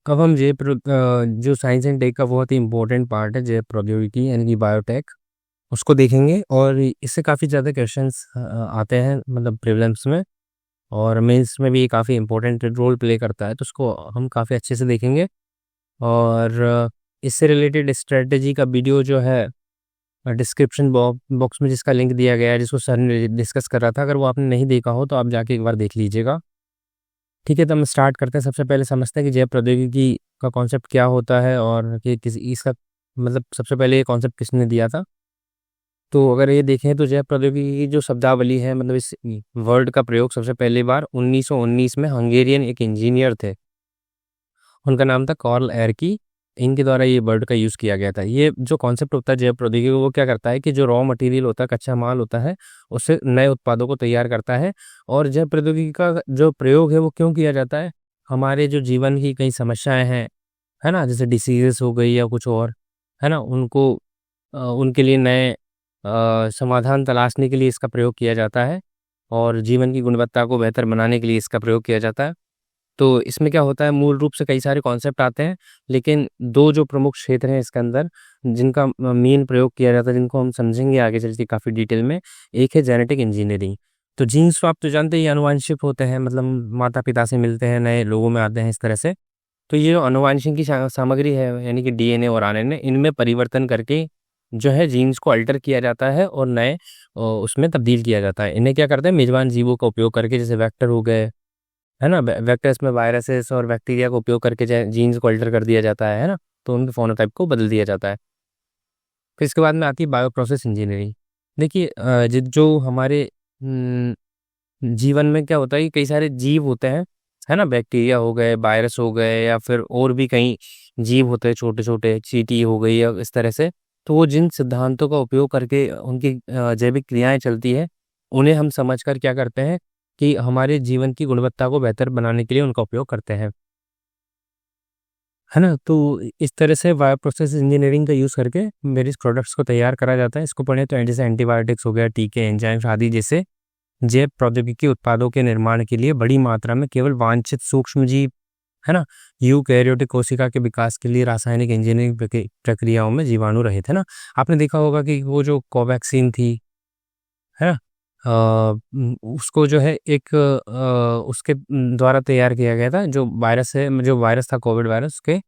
अब हम जो साइंस एंड टेक का बहुत ही इम्पोर्टेंट पार्ट है, जैव प्रौद्योगिकी यानी कि बायोटेक, उसको देखेंगे। और इससे काफ़ी ज़्यादा क्वेश्चंस आते हैं, मतलब प्रीलिम्स में और मेंस में भी ये काफ़ी इम्पोर्टेंट रोल प्ले करता है, तो उसको हम काफ़ी अच्छे से देखेंगे। और इससे रिलेटेड स्ट्रेटजी का वीडियो जो है डिस्क्रिप्शन बॉक्स में जिसका लिंक दिया गया है, जिसको सर ने डिस्कस कर रहा था, अगर वो आपने नहीं देखा हो तो आप जाके एक बार देख लीजिएगा। ठीक है, तो हम स्टार्ट करते हैं। सबसे पहले समझते हैं कि जैव प्रौद्योगिकी का कॉन्सेप्ट क्या होता है और कि किस इसका मतलब सबसे पहले ये कॉन्सेप्ट किसने दिया था। तो अगर ये देखें तो जैव प्रौद्योगिकी की जो शब्दावली है, मतलब इस वर्ड का प्रयोग सबसे पहली बार 1919 में हंगेरियन एक इंजीनियर थे, उनका नाम था कार्ल एरकी। इनके द्वारा ये वर्ड का यूज़ किया गया था। ये जो कॉन्सेप्ट होता है जैव प्रौद्योगिकी, वो क्या करता है कि जो रॉ मटेरियल होता है, कच्चा माल होता है, उससे नए उत्पादों को तैयार करता है। और जैव प्रौद्योगिकी का जो प्रयोग है वो क्यों किया जाता है? हमारे जो जीवन की कई समस्याएं हैं, है ना, जैसे डिसीजेस हो गई या कुछ और, है ना, उनको उनके लिए नए समाधान तलाशने के लिए इसका प्रयोग किया जाता है। और जीवन की गुणवत्ता को बेहतर बनाने के लिए इसका प्रयोग किया जाता है। तो इसमें क्या होता है, मूल रूप से कई सारे कॉन्सेप्ट आते हैं, लेकिन दो जो प्रमुख क्षेत्र हैं इसके अंदर जिनका मेन प्रयोग किया जाता है, जिनको हम समझेंगे आगे चल के काफ़ी डिटेल में। एक है जेनेटिक इंजीनियरिंग। तो जीन्स तो आप तो जानते ही आनुवांशिक होते हैं, मतलब माता पिता से मिलते हैं, नए लोगों में आते हैं, इस तरह से। तो ये जो आनुवांशिक की सामग्री है, यानी कि डीएनए और आरएनए, इनमें परिवर्तन करके जो है जीन्स को अल्टर किया जाता है और नए उसमें तब्दील किया जाता है। इन्हें क्या करते हैं, मेजबान जीवों का उपयोग करके, जैसे वेक्टर हो गए, है ना, वेक्टर्स में वायरसेस और बैक्टीरिया का उपयोग करके जीन्स को अल्टर कर दिया जाता है ना, तो उनके फोनोटाइप को बदल दिया जाता है। फिर इसके बाद में आती है बायो प्रोसेस इंजीनियरिंग। देखिए जो हमारे जीवन में क्या होता है कि कई सारे जीव होते हैं, है ना, बैक्टीरिया हो गए, वायरस हो गए, या फिर और भी कई जीव होते हैं, छोटे छोटे चींटी हो गई या इस तरह से। तो वो जिन सिद्धांतों का उपयोग करके उनकी जैविक क्रियाएं चलती है, उन्हें हम समझकर क्या करते हैं कि हमारे जीवन की गुणवत्ता को बेहतर बनाने के लिए उनका उपयोग करते हैं, है ना। तो इस तरह से बायो प्रोसेस इंजीनियरिंग का यूज़ करके वेरियस प्रोडक्ट्स को तैयार करा जाता है। इसको पढ़े तो जैसे एंटीबायोटिक्स हो गया, टीके, एंजाइम्स आदि जैसे जैव प्रौद्योगिकी उत्पादों के निर्माण के लिए बड़ी मात्रा में केवल वांछित सूक्ष्म जीव, है ना, यूकैरियोटिक कोशिका के विकास के लिए रासायनिक इंजीनियरिंग प्रक्रियाओं में जीवाणु रहित, है ना। आपने देखा होगा कि वो जो कोवैक्सीन थी, है ना, उसको जो है एक उसके द्वारा तैयार किया गया था, जो वायरस है, जो वायरस था कोविड वायरस के,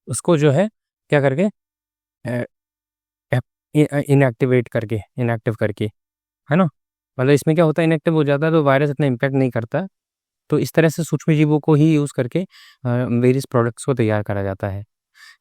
उसको जो है क्या करके इनएक्टिवेट करके, इनएक्टिव करके, है ना। मतलब इसमें क्या होता है, इनएक्टिव हो जाता है तो वायरस इतना इम्पैक्ट नहीं करता। तो इस तरह से सूक्ष्म जीवों को ही यूज़ करके वेरियस प्रोडक्ट्स को तैयार करा जाता है।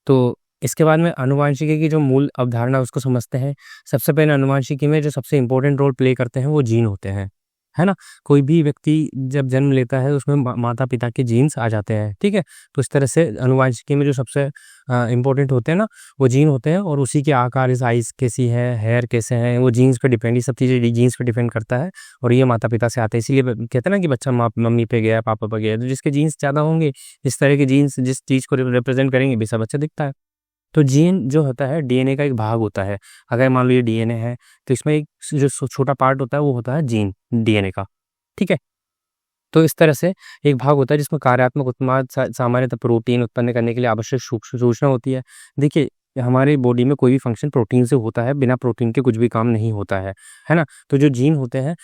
तो इसके बाद में आनुवांशिकी की जो मूल अवधारणा है, उसको समझते हैं। सबसे पहले आनुवांशिकी में जो सबसे इम्पोर्टेंट रोल प्ले करते हैं वो जीन होते हैं, है ना। कोई भी व्यक्ति जब जन्म लेता है उसमें माता पिता के जीन्स आ जाते हैं, ठीक है। तो इस तरह से आनुवांशिकी में जो सबसे इम्पोर्टेंट होते हैं ना, वो जीन होते हैं। और उसी के आकार, साइज कैसी है, हेयर कैसे हैं, वो जीन्स पे डिपेंड, ये सब चीज़ें जीन्स पे डिपेंड करता है। और ये माता पिता से आते हैं, इसीलिए कहते हैं ना कि बच्चा मम्मी पे गया, पापा पे गया। तो जिसके जीन्स ज़्यादा होंगे, इस तरह के जीन्स जिस चीज़ को रिप्रेजेंट करेंगे, वैसा बच्चा दिखता है। तो जीन जो होता है डीएनए का एक भाग होता है। अगर मान लो ये डीएनए है, तो इसमें एक जो छोटा पार्ट होता है वो होता है जीन, डीएनए का, ठीक है। तो इस तरह से एक भाग होता है जिसमें कार्यात्मक उत्पाद सामान्यतः प्रोटीन उत्पन्न करने के लिए आवश्यक सूचना होती है। देखिए, हमारे बॉडी में कोई भी फंक्शन प्रोटीन से होता है, बिना प्रोटीन के कुछ भी काम नहीं होता है ना। तो जो जीन होते हैं,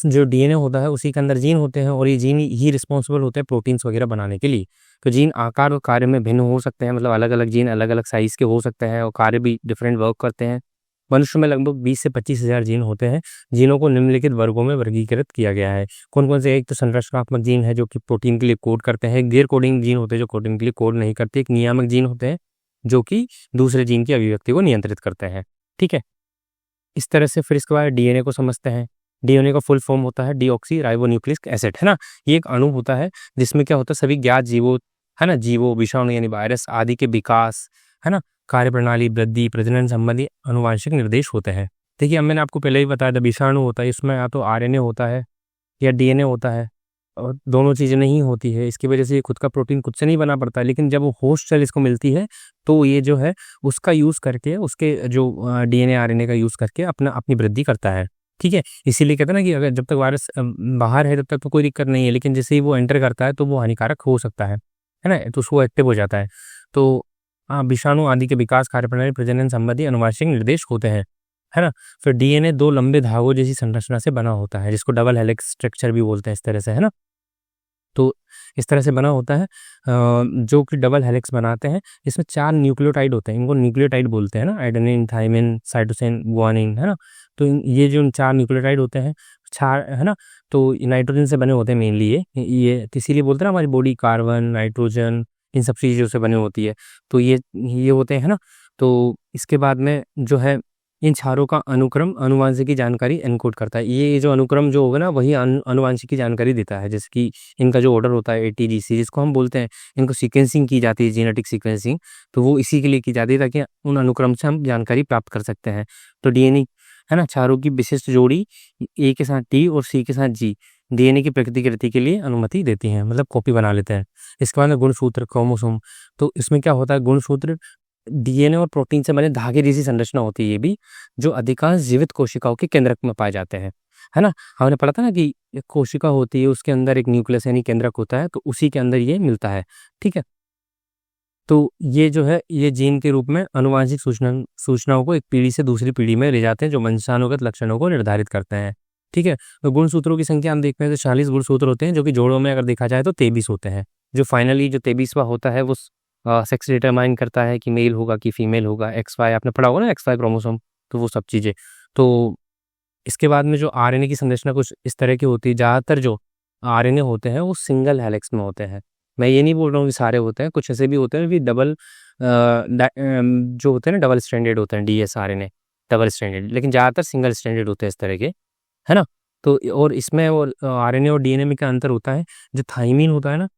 जो डीएनए होता है उसी के अंदर जीन होते हैं, और ये जीन ही रिस्पॉन्सिबल होते हैं प्रोटीन्स वगैरह बनाने के लिए। तो जीन आकार और कार्य में भिन्न हो सकते हैं, मतलब अलग अलग जीन अलग अलग साइज के हो सकते हैं और कार्य भी डिफरेंट वर्क करते हैं। मनुष्य में लगभग 20 से 25,000 जीन होते हैं। जीनों को निम्नलिखित वर्गों में वर्गीकृत किया गया है। कौन कौन से? एक तो संरचनात्मक जीन है जो कि प्रोटीन के लिए कोड करते हैं। गैर कोडिंग जीन होते हैं जो प्रोटीन के लिए कोड नहीं करते। एक नियामक जीन होते हैं जो कि दूसरे जीन की अभिव्यक्ति को नियंत्रित करते हैं, ठीक है। इस तरह से फिर इसके बाद डीएनए को समझते हैं। डीएनए का फुल फॉर्म होता है डीऑक्सी राइबोन्यूक्लिक एसिड, है ना। ये एक अणु होता है जिसमें क्या होता है, सभी ज्ञात जीवों, है ना, जीवों, विषाणु यानी वायरस आदि के विकास, है ना, कार्यप्रणाली, वृद्धि, प्रजनन संबंधी आनुवांशिक निर्देश होते हैं। देखिए, अब मैंने आपको पहले ही बताया था, विषाणु होता है, इसमें या तो आरएनए होता है या डीएनए होता है, और दोनों चीज़ें नहीं होती है। इसकी वजह से ये खुद का प्रोटीन खुद से नहीं बना पड़ता है, लेकिन जब वो होस्ट सेल इसको मिलती है तो ये जो है उसका यूज़ करके, उसके जो डीएनए आरएनए का यूज़ करके अपनी वृद्धि करता है, ठीक है। इसीलिए कहते हैं ना कि अगर जब तक वायरस बाहर है तब तक तो कोई दिक्कत नहीं है, लेकिन जैसे ही वो एंटर करता है तो वो हानिकारक हो सकता है है ना? तो वो एक्टिव हो जाता है। तो विषाणु आदि के विकास, कार्यप्रणाली, प्रजनन संबंधी आनुवंशिक निर्देश होते हैं, है ना? फिर डीएनए 2 लंबे धागों जैसी संरचना से बना होता है, जिसको डबल हेलिक्स स्ट्रक्चर भी बोलते हैं इस तरह से, है ना? तो इस तरह से बना होता है, जो कि डबल हेलिक्स बनाते हैं। इसमें 4 न्यूक्लियोटाइड होते हैं, इनको न्यूक्लियोटाइड बोलते हैं ना, एडेनिन, थाइमिन, साइटोसिन, गुआनिन, है ना? तो ये जो 4 न्यूक्लियोटाइड होते हैं, 4, है ना? तो नाइट्रोजन से बने होते हैं मेनली ये तो इसीलिए बोलते हैं ना हमारी बॉडी कार्बन, नाइट्रोजन, इन सब चीज़ों से बनी होती है। तो ये होते हैं, है ना? तो इसके बाद में जो है इन क्षारों का अनुक्रम आनुवंशिकी जानकारी एनकोड करता है। ये जो अनुक्रम जो होगा ना, वही आनुवंशिकी जानकारी देता है। जैसे कि इनका जो ऑर्डर होता है ATGC, जिसको हम बोलते हैं, इनको सीक्वेंसिंग की जाती है, जेनेटिक सीक्वेंसिंग, तो वो इसी के लिए की जाती है ताकि उन अनुक्रम से हम जानकारी प्राप्त कर सकते हैं। तो डीएनए, है ना, क्षारों की विशिष्ट जोड़ी ए के साथ T और C के साथ G डीएनए की प्रतिकृति के लिए अनुमति देती हैं, मतलब कॉपी बना लेते हैं। इसके बाद में गुणसूत्र, क्रोमोसोम। तो इसमें क्या होता है, गुणसूत्र डीएनए और प्रोटीन से बने धागे जैसी संरचना होती है ये भी, जो अधिकांश जीवित कोशिकाओं के केंद्रक में पाए जाते हैं, है ना? हमने पढ़ा था ना कि एक कोशिका होती है, उसके अंदर एक न्यूक्लियस यानी केंद्रक होता है, तो उसी के अंदर ये मिलता है, ठीक है? तो ये जो है, ये जीन के रूप में आनुवंशिक सूचनाओं को एक पीढ़ी से दूसरी पीढ़ी में ले जाते हैं, जो वंशानुगत लक्षणों को निर्धारित करते हैं, ठीक है? तो गुणसूत्रों की संख्या हम देखते हैं तो 40 गुणसूत्र होते हैं, जो कि जोड़ों में अगर देखा जाए तो 23 होते हैं। जो फाइनली जो 23वां होता है वो सेक्स डिटरमाइन करता है कि मेल होगा कि फीमेल होगा। XY आपने पढ़ा होगा ना, XY क्रोमोसोम, तो वो सब चीज़ें। तो इसके बाद में जो आरएनए की संरचना कुछ इस तरह की होती है। ज़्यादातर जो आरएनए होते हैं वो सिंगल हेलिक्स में होते हैं। मैं ये नहीं बोल रहा हूँ कि सारे होते हैं, कुछ ऐसे भी होते हैं कि जो होते हैं ना, डबल स्ट्रैंडेड होते हैं, DsRNA डबल स्ट्रैंडेड, लेकिन ज़्यादातर सिंगल स्ट्रैंडेड होते हैं इस तरह के, है ना? तो और इसमें और आरएनए और डीएनए में क्या अंतर होता है, जो थाइमीन होता है ना,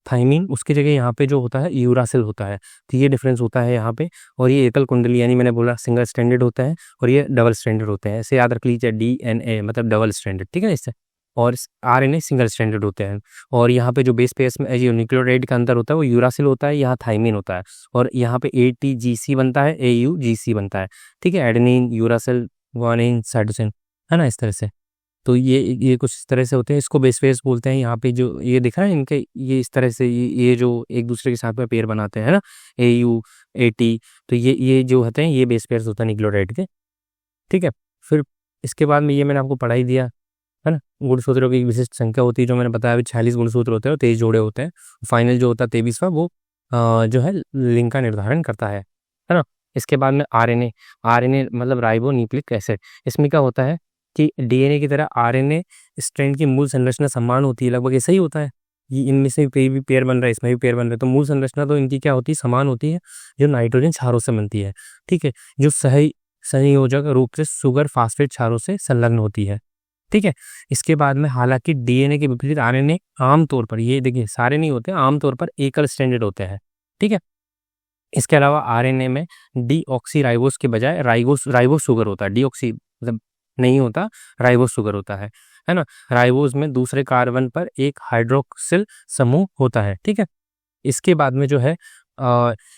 थाइमीन उसकी जगह यहाँ पे जो होता है यूरासिल होता है। तो ये डिफरेंस होता है यहाँ पे। और ये एकल कुंडली यानी मैंने बोला सिंगल स्ट्रैंडेड होता है, और ये डबल स्ट्रैंडेड होते हैं। ऐसे याद रख लीजिए, DNA मतलब डबल स्ट्रैंडेड, ठीक है इससे। और RNA सिंगल स्ट्रैंडेड होते हैं। और यहाँ पे जो बेस पेयर्स में जो न्यूक्लियोटाइड का अंतर होता है वो यूरासिल होता है, यहाँ थाइमीन होता है। और यहाँ पे ATGC बनता है, AUGC बनता है, ठीक है? एडेनिन, यूरासिल, गुआनिन, साइटोसिन, है ना, इस तरह से। तो ये कुछ इस तरह से होते हैं, इसको बेस पेयर्स बोलते हैं। यहाँ पे जो ये दिख रहा है इनके, ये इस तरह से ये जो एक दूसरे के साथ में पेयर बनाते हैं, है ना, AU AT, तो ये जो होते हैं ये बेस पेयर्स होते हैं न्यूक्लियोटाइड के, ठीक है? फिर इसके बाद में ये मैंने आपको पढ़ा ही दिया, है ना? गुणसूत्रों की विशिष्ट संख्या होती है, जो मैंने बताया अभी 46 गुणसूत्र होते हैं और 23 जोड़े होते हैं। फाइनल जो होता है 23वां, वो जो है लिंग का निर्धारण करता है ना? इसके बाद में आरएनए मतलब राइबो न्यूक्लिक एसिड। इसमें क्या होता है कि डीएनए की तरह आरएनए स्ट्रैंड की मूल संरचना समान होती है, लगभग ऐसा ही होता है। ये इनमें से भी पेयर बन रहा है, इसमें भी पेयर बन रहा है, तो मूल संरचना तो इनकी क्या होती है, समान होती है, जो नाइट्रोजन क्षारों से बनती है, ठीक है? जो सही संयोजक रूप से सुगर फास्फेट क्षारों से संलग्न होती है, ठीक है? इसके बाद में हालांकि डीएनए के विपरीत आरएनए आमतौर पर, ये देखिए सारे नहीं होते, आमतौर पर एकल स्ट्रैंडेड होते हैं, ठीक है? इसके अलावा आरएनए में डीऑक्सीराइबोस के बजाय राइबोस शुगर होता है। डीऑक्सी मतलब नहीं होता, राइबोस शुगर होता है ना? राइबोस में दूसरे कार्बन पर एक हाइड्रोक्सिल समूह होता है, ठीक है? इसके बाद में जो है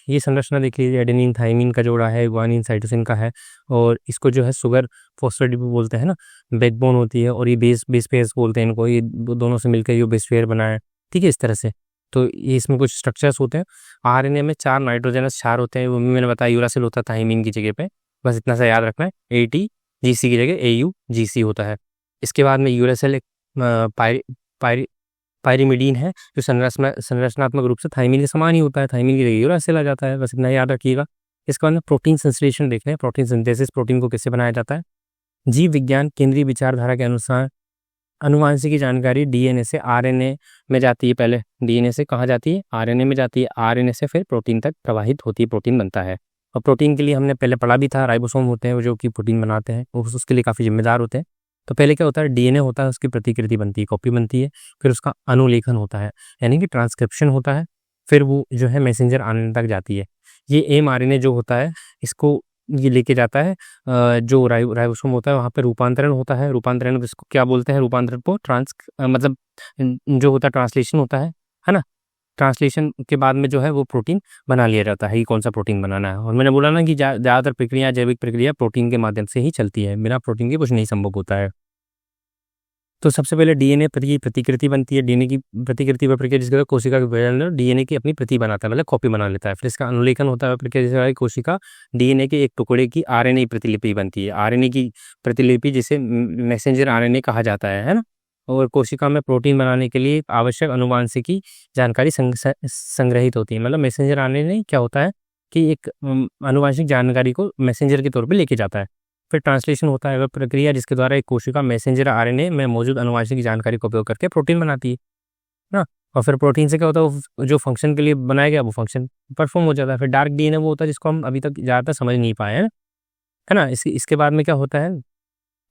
ये संरचना देख लीजिए, एडेनिन थाइमिन का जोड़ा है, गुआनिन साइटोसिन का है, और इसको जो है सुगर फॉस्फेट भी बोलते हैं ना, बैकबोन होती है, और ये बेस पेयर्स बोलते हैं इनको, ये दोनों से मिलकर ये बेस पेयर बना है, ठीक है, इस तरह से। तो ये इसमें कुछ स्ट्रक्चर्स होते हैं। आरएनए में 4 नाइट्रोजनस क्षार होते हैं, वो भी मैंने बताया, यूरासिल होता है थाइमिन की जगह पे, बस इतना सा याद रखना है। ATGC की जगह AUGC होता है। इसके बाद में यूरासिल एक पायरिमिडीन है, जो संरचनात्मक रूप से थाइमिन के समान ही होता है, थाइमिन की जगह यूरासिल आ जाता है, बस इतना याद रखिएगा। इसके बाद में प्रोटीन संश्लेषण देख रहे हैं, प्रोटीन सिंथेसिस, प्रोटीन को कैसे बनाया जाता है। जीव विज्ञान केंद्रीय विचारधारा के अनुसार आनुवंशिक जानकारी डीएनए से आरएनए में जाती है, पहले डीएनए से कहाँ जाती है, आरएनए में जाती है, आरएनए से फिर प्रोटीन तक प्रवाहित होती है, प्रोटीन बनता है। और प्रोटीन के लिए हमने पहले पढ़ा भी था, राइबोसोम होते हैं जो कि प्रोटीन बनाते हैं, उसके लिए काफ़ी जिम्मेदार होते हैं। तो पहले क्या होता है, डीएनए होता है, उसकी प्रतिकृति बनती है, कॉपी बनती है, फिर उसका अनुलेखन होता है, यानी कि ट्रांसक्रिप्शन होता है, फिर वो जो है मैसेंजर आरएनए तक जाती है। ये एमआरएनए जो होता है, इसको ये लेके जाता है, जो राइबोसोम होता है वहाँ पे रूपांतरण होता है। रूपांतरण इसको क्या बोलते हैं, रूपांतरण को मतलब जो होता है ट्रांसलेशन होता है ना? ट्रांसलेशन के बाद में जो है वो प्रोटीन बना लिया जाता है कि कौन सा प्रोटीन बनाना है। और मैंने बोला ना कि ज़्यादातर प्रक्रिया, जैविक प्रक्रिया प्रोटीन के माध्यम से ही चलती है, बिना प्रोटीन के कुछ नहीं संभव होता है। तो सबसे पहले डीएनए की प्रतिकृति बनती है, डीएनए की प्रतिकृति वह प्रक्रिया जिसके द्वारा कोशिका का विभाजन डीएनए की अपनी प्रति बनाता है, मतलब कॉपी बना लेता है। फिर इसका अनुलेखन होता है प्रक्रिया जिसके द्वारा कोशिका डीएनए के एक टुकड़े की आरएनए प्रतिलिपि बनती है, आरएनए की प्रतिलिपि जिसे मैसेंजर आरएनए कहा जाता है ना। और कोशिका में प्रोटीन बनाने के लिए आवश्यक आनुवंशिकी जानकारी संग्रहित होती है, मतलब मैसेंजर आरएनए क्या होता है कि एक आनुवंशिक जानकारी को मैसेंजर के तौर पे लेके जाता है। फिर ट्रांसलेशन होता है वह प्रक्रिया जिसके द्वारा एक कोशिका मैसेंजर आरएनए में मौजूद आनुवंशिक जानकारी का उपयोग करके प्रोटीन बनाती है ना। और फिर प्रोटीन से क्या होता है, जो फंक्शन के लिए बनाया गया वो फंक्शन परफॉर्म हो जाता है। फिर डार्क डीएनए वो होता है जिसको हम अभी तक ज़्यादातर समझ नहीं पाए हैं, है ना। इसके बाद में क्या होता है,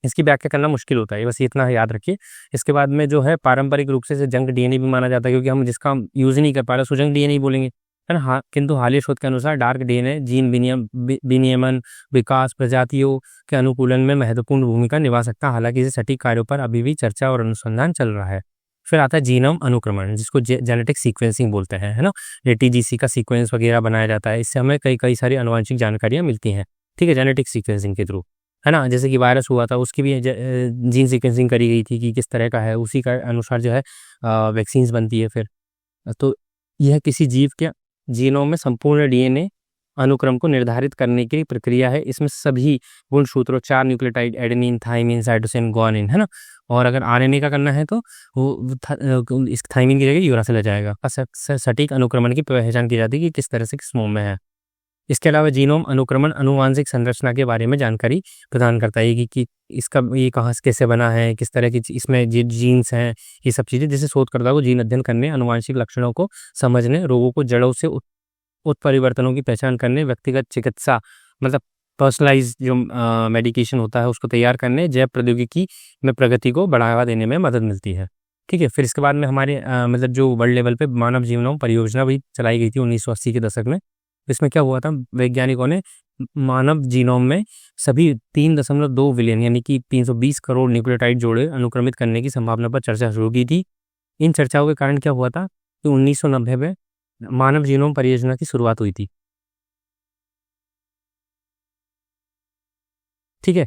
इसकी व्याख्या करना मुश्किल होता है, बस इतना याद रखिए। इसके बाद में जो है पारंपरिक रूप से इसे जंक डीएनए भी माना जाता है, क्योंकि हम जिसका हम यूज़ ही नहीं कर पा रहे उसको जंक डीएनए ही बोलेंगे, है ना। हाँ, किंतु हालिया शोध के अनुसार डार्क डीएनए जीन विनियमन, विकास, प्रजातियों के अनुकूलन में महत्वपूर्ण भूमिका निभा सकता है। हालांकि इसे सटीक कार्यों पर अभी भी चर्चा और अनुसंधान चल रहा है। फिर आता है जीनोम अनुक्रमण, जिसको जेनेटिक सीक्वेंसिंग बोलते हैं, है ना। टीजीसी का सीक्वेंस वगैरह बनाया जाता है, इससे हमें कई सारी आनुवंशिक जानकारियाँ मिलती हैं, ठीक है, जेनेटिक सीक्वेंसिंग के थ्रू, है ना। जैसे कि वायरस हुआ था उसकी भी जीन सीक्वेंसिंग करी गई थी कि किस तरह का है, उसी का अनुसार जो है वैक्सीन्स बनती है। फिर तो यह किसी जीव के जीनोम में संपूर्ण डीएनए अनुक्रम को निर्धारित करने की प्रक्रिया है। इसमें सभी गुणसूत्रों 4 nucleotide adenine, thymine, cytosine, guanine, है ना। और अगर आरएनए का करना है तो वो इस थाइमिन की जगह यूरासिल आ जाएगा। सटीक अनुक्रमण की पहचान की जाती है कि किस तरह से किस मोम में है। इसके अलावा जीनोम अनुक्रमण आनुवंशिक संरचना के बारे में जानकारी प्रदान करता है कि इसका ये कहाँ से कैसे बना है, किस तरह की इसमें जीन्स हैं, ये सब चीज़ें, जिसे शोधकर्ता को जीन अध्ययन करने, आनुवंशिक लक्षणों को समझने, रोगों को जड़ों से उत्परिवर्तनों की पहचान करने, व्यक्तिगत चिकित्सा मतलब पर्सनलाइज जो मेडिकेशन होता है उसको तैयार करने, जैव प्रौद्योगिकी में प्रगति को बढ़ावा देने में मदद मिलती है, ठीक है। फिर इसके बाद में हमारे मतलब जो वर्ल्ड लेवल पे मानव जीनोम परियोजना भी चलाई गई थी 1980 के दशक में। इसमें क्या हुआ था, वैज्ञानिकों ने मानव जीनोम में सभी 3.2 बिलियन यानी कि 320 करोड़ न्यूक्लियोटाइड जोड़े अनुक्रमित करने की संभावना पर चर्चा शुरू की थी। इन चर्चाओं के कारण क्या हुआ था कि 1990 में मानव जीनोम परियोजना की शुरुआत हुई थी, ठीक है।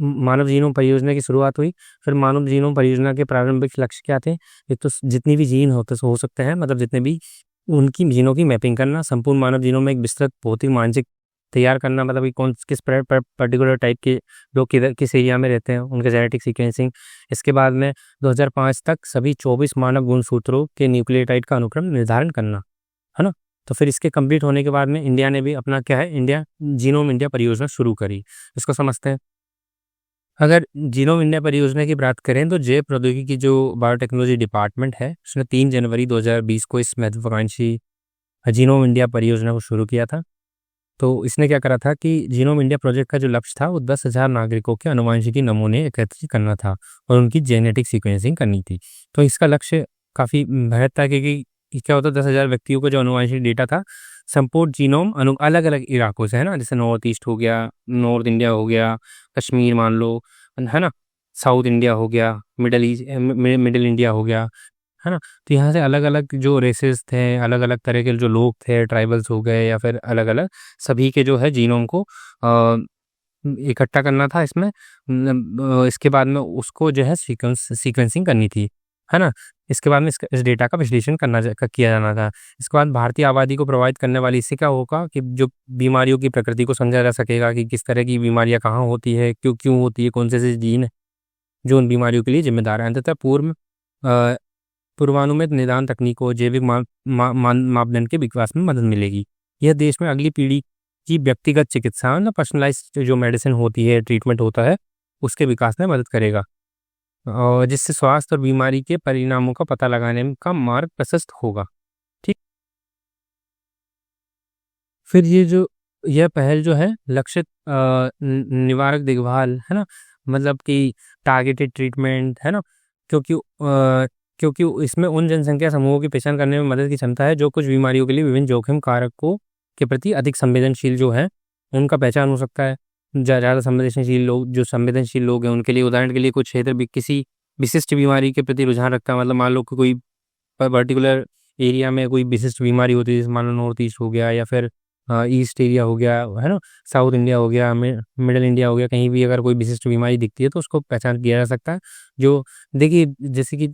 मानव जीनोम परियोजना की शुरुआत हुई। फिर मानव जीनोम परियोजना के प्रारंभिक लक्ष्य क्या थे, एक तो जितनी भी जीन हो सकते हैं, मतलब जितने भी उनकी जीनों की मैपिंग करना, संपूर्ण मानव जीनों में एक विस्तृत भौतिक मानचित्र तैयार करना, मतलब कि कौन किस पर्टिकुलर टाइप के लोग किधर किस एरिया में रहते हैं, उनके जेनेटिक सीक्वेंसिंग। इसके बाद में 2005 तक सभी 24 मानव गुणसूत्रों के न्यूक्लियोटाइड का अनुक्रम निर्धारण करना, है ना। तो फिर इसके कंप्लीट होने के बाद में इंडिया ने भी अपना क्या है, इंडिया जीनोम इंडिया परियोजना शुरू करी। इसको समझते हैं। अगर जीनोम इंडिया परियोजना की बात करें तो जैव प्रौद्योगिकी की जो बायोटेक्नोलॉजी डिपार्टमेंट है उसने 3 जनवरी 2020 को इस महत्वाकांक्षी जीनोम इंडिया परियोजना को शुरू किया था। तो इसने क्या करा था कि जीनोम इंडिया प्रोजेक्ट का जो लक्ष्य था वो 10,000 नागरिकों के आनुवंशिकी नमूने एकत्रित करना था और उनकी जेनेटिक सीक्वेंसिंग करनी थी। तो इसका लक्ष्य काफ़ी बृहद था, क्योंकि क्या होता है 10,000 व्यक्तियों को जो आनुवंशिक डेटा था संपूर्ण जीनोम अलग अलग इलाकों से, है ना, जैसे नॉर्थ ईस्ट हो गया, नॉर्थ इंडिया हो गया, कश्मीर मान लो, है ना, साउथ इंडिया हो गया, मिडिल इंडिया हो गया, है ना। तो यहाँ से अलग अलग जो रेसेस थे, अलग अलग तरह के जो लोग थे, ट्राइबल्स हो गए या फिर अलग अलग, सभी के जो है जीनोम को इकट्ठा करना था इसमें। इसके बाद में उसको जो है सीक्वेंसिंग करनी थी, है ना। इसके बाद में इस डेटा का विश्लेषण किया जाना था। इसके बाद भारतीय आबादी को प्रभावित करने वाली, इससे क्या होगा कि जो बीमारियों की प्रकृति को समझा जा सकेगा कि किस तरह की बीमारियां कहाँ होती है, क्यों होती है, कौन से जीन है जो उन बीमारियों के लिए जिम्मेदार है। अंततः पूर्वानुमेत निदान तकनीकों, जैविक मापदंड के विकास में मदद मिलेगी। यह देश में अगली पीढ़ी की व्यक्तिगत चिकित्सा ना पर्सनलाइज्ड जो मेडिसिन होती है, ट्रीटमेंट होता है, उसके विकास में मदद करेगा, और जिससे स्वास्थ्य और बीमारी के परिणामों का पता लगाने का मार्ग प्रशस्त होगा, ठीक। फिर यह पहल जो है लक्षित निवारक देखभाल, है ना, मतलब कि टारगेटेड ट्रीटमेंट, है ना, क्योंकि इसमें उन जनसंख्या समूहों की पहचान करने में मदद की क्षमता है जो कुछ बीमारियों के लिए विभिन्न जोखिम कारकों के प्रति अधिक संवेदनशील जो है, उनका पहचान हो सकता है। ज़्यादा संवेदनशील लोग हैं उनके लिए, उदाहरण के लिए कुछ क्षेत्र भी किसी विशिष्ट बीमारी के प्रति रुझान रखता है, मतलब मान लो कि कोई पर्टिकुलर एरिया में कोई विशिष्ट बीमारी होती है, जैसे मान लो नॉर्थ ईस्ट हो गया या फिर ईस्ट एरिया हो गया, है ना, साउथ इंडिया हो गया, मिडल इंडिया हो गया, कहीं भी अगर कोई विशिष्ट बीमारी दिखती है तो उसको पहचान किया जा सकता है। जो देखिए, जैसे कि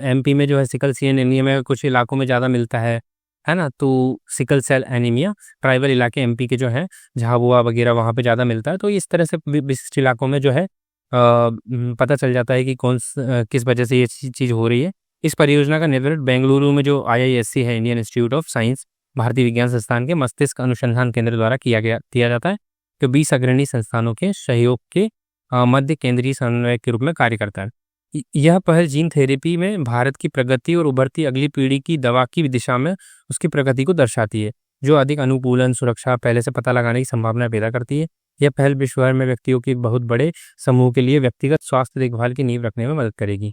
एमपी में जो है सिकल सेल एनीमिया में कुछ इलाकों में ज़्यादा मिलता है ना, तो सिकल सेल एनीमिया ट्राइबल इलाके एमपी के जो है, झाबुआ वगैरह वहाँ पे ज़्यादा मिलता है। तो इस तरह से विशिष्ट इलाकों में जो है पता चल जाता है कि किस वजह से ये चीज़ हो रही है। इस परियोजना का नेतृत्व बेंगलुरु में जो आईआईएससी है, इंडियन इंस्टीट्यूट ऑफ साइंस, भारतीय विज्ञान संस्थान के मस्तिष्क अनुसंधान केंद्र द्वारा किया जाता है, जो 20 अग्रणी संस्थानों के सहयोग के मध्य केंद्रीय समन्वय के रूप में कार्य करता है। यह पहल जीन थेरेपी में भारत की प्रगति और उभरती अगली पीढ़ी की दवा की दिशा में उसकी प्रगति को दर्शाती है, जो अधिक अनुकूलन, सुरक्षा पहले से पता लगाने की संभावना पैदा करती है। यह पहल विश्व भर में व्यक्तियों की बहुत बड़े समूह के लिए व्यक्तिगत स्वास्थ्य देखभाल की नींव रखने में मदद करेगी।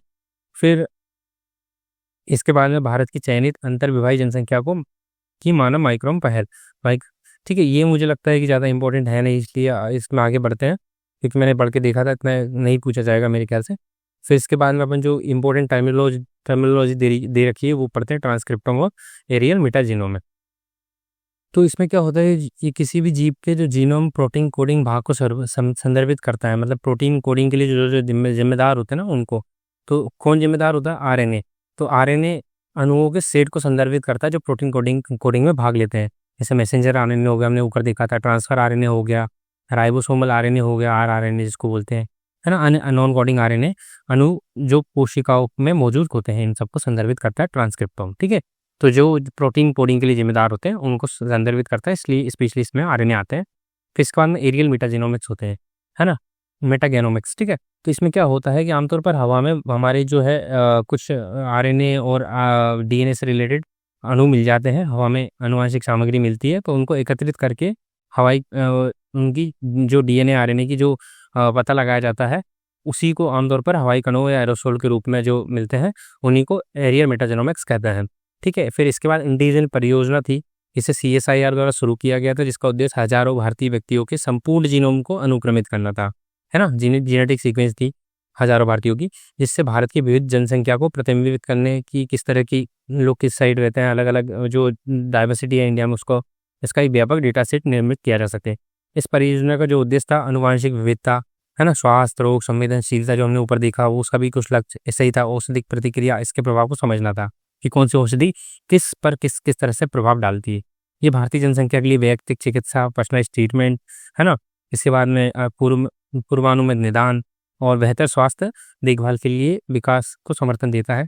फिर इसके बाद में भारत की चयनित अंतर्विभाग जनसंख्या को की मानव माइक्रोम पहल माइक ठीक है, ये मुझे लगता है कि ज़्यादा इंपॉर्टेंट है नहीं, इसलिए इसमें आगे बढ़ते हैं, क्योंकि मैंने पढ़ के देखा था, इतना नहीं पूछा जाएगा मेरे ख्याल से। फिर इसके बाद में अपन जो इंपॉर्टेंट टर्मिनोलॉजी दे रखी है वो पढ़ते हैं, ट्रांसक्रिप्टोम और एरियल मेटाजीनोम में। तो इसमें क्या होता है, ये किसी भी जीव के जो जीनोम प्रोटीन कोडिंग भाग को संदर्भित करता है, मतलब प्रोटीन कोडिंग के लिए जो जो जिम्मेदार होते हैं ना उनको। तो कौन जिम्मेदार होता है? आरएनए। तो आरएनए अणुओं के सेट को संदर्भित करता है जो प्रोटीन कोडिंग में भाग लेते हैं। जैसे मैसेंजर आरएनए हो गया, हमने ऊपर देखा था, ट्रांसफर आरएनए हो गया, राइबोसोमल आरएनए हो गया, आरआरएनए जिसको बोलते हैं, है ना, नॉन कोडिंग आरएनए अणु जो कोशिकाओं में मौजूद होते हैं, इन सबको संदर्भित करता है ट्रांसक्रिप्टोम। ठीक है, तो जो प्रोटीन कोडिंग के लिए जिम्मेदार होते हैं उनको संदर्भित करता है, इसलिए स्पेशली इसमें आरएनए आते हैं। फिर इसके बाद में एरियल मेटाजेनोमिक्स होते हैं, है ना, मेटागेनोमिक्स। ठीक है, तो इसमें क्या होता है कि आमतौर पर हवा में हमारे जो है कुछ आरएनए और डीएनए से रिलेटेड अणु मिल जाते हैं, हवा में आनुवांशिक सामग्री मिलती है, तो उनको एकत्रित करके हवाई उनकी जो डीएनए आरएनए की जो पता लगाया जाता है, उसी को आमतौर पर हवाई कणों या एरोसोल के रूप में जो मिलते हैं उन्हीं को एरियल मेटाजेनोमिक्स कहते हैं। ठीक है, फिर इसके बाद इंडिजिन परियोजना थी, इसे सीएसआईआर द्वारा शुरू किया गया था, जिसका उद्देश्य हजारों भारतीय व्यक्तियों के संपूर्ण जीनोम को अनुक्रमित करना था, है ना, जेनेटिक सीक्वेंस थी हजारों भारतीयों की, जिससे भारत की विविध जनसंख्या को प्रतिबिंबित करने की, किस तरह की लोग किस साइड रहते हैं, अलग अलग जो डाइवर्सिटी है इंडिया में, उसको इसका एक व्यापक डेटा सेट निर्मित किया जा सके। इस परियोजना का जो उद्देश्य था अनुवांशिक विविधता, है ना, स्वास्थ्य, रोग संवेदनशीलता जो हमने ऊपर देखा, वो उसका भी कुछ लक्ष्य ऐसा ही था, औषधिक प्रतिक्रिया, इसके प्रभाव को समझना था कि कौन सी औषधि किस पर किस किस तरह से प्रभाव डालती है। ये भारतीय जनसंख्या के लिए वैयक्तिक चिकित्सा, पर्सनलाइज्ड ट्रीटमेंट, है ना, इसके बाद में पूर्वानुमान निदान और बेहतर स्वास्थ्य देखभाल के लिए विकास को समर्थन देता है।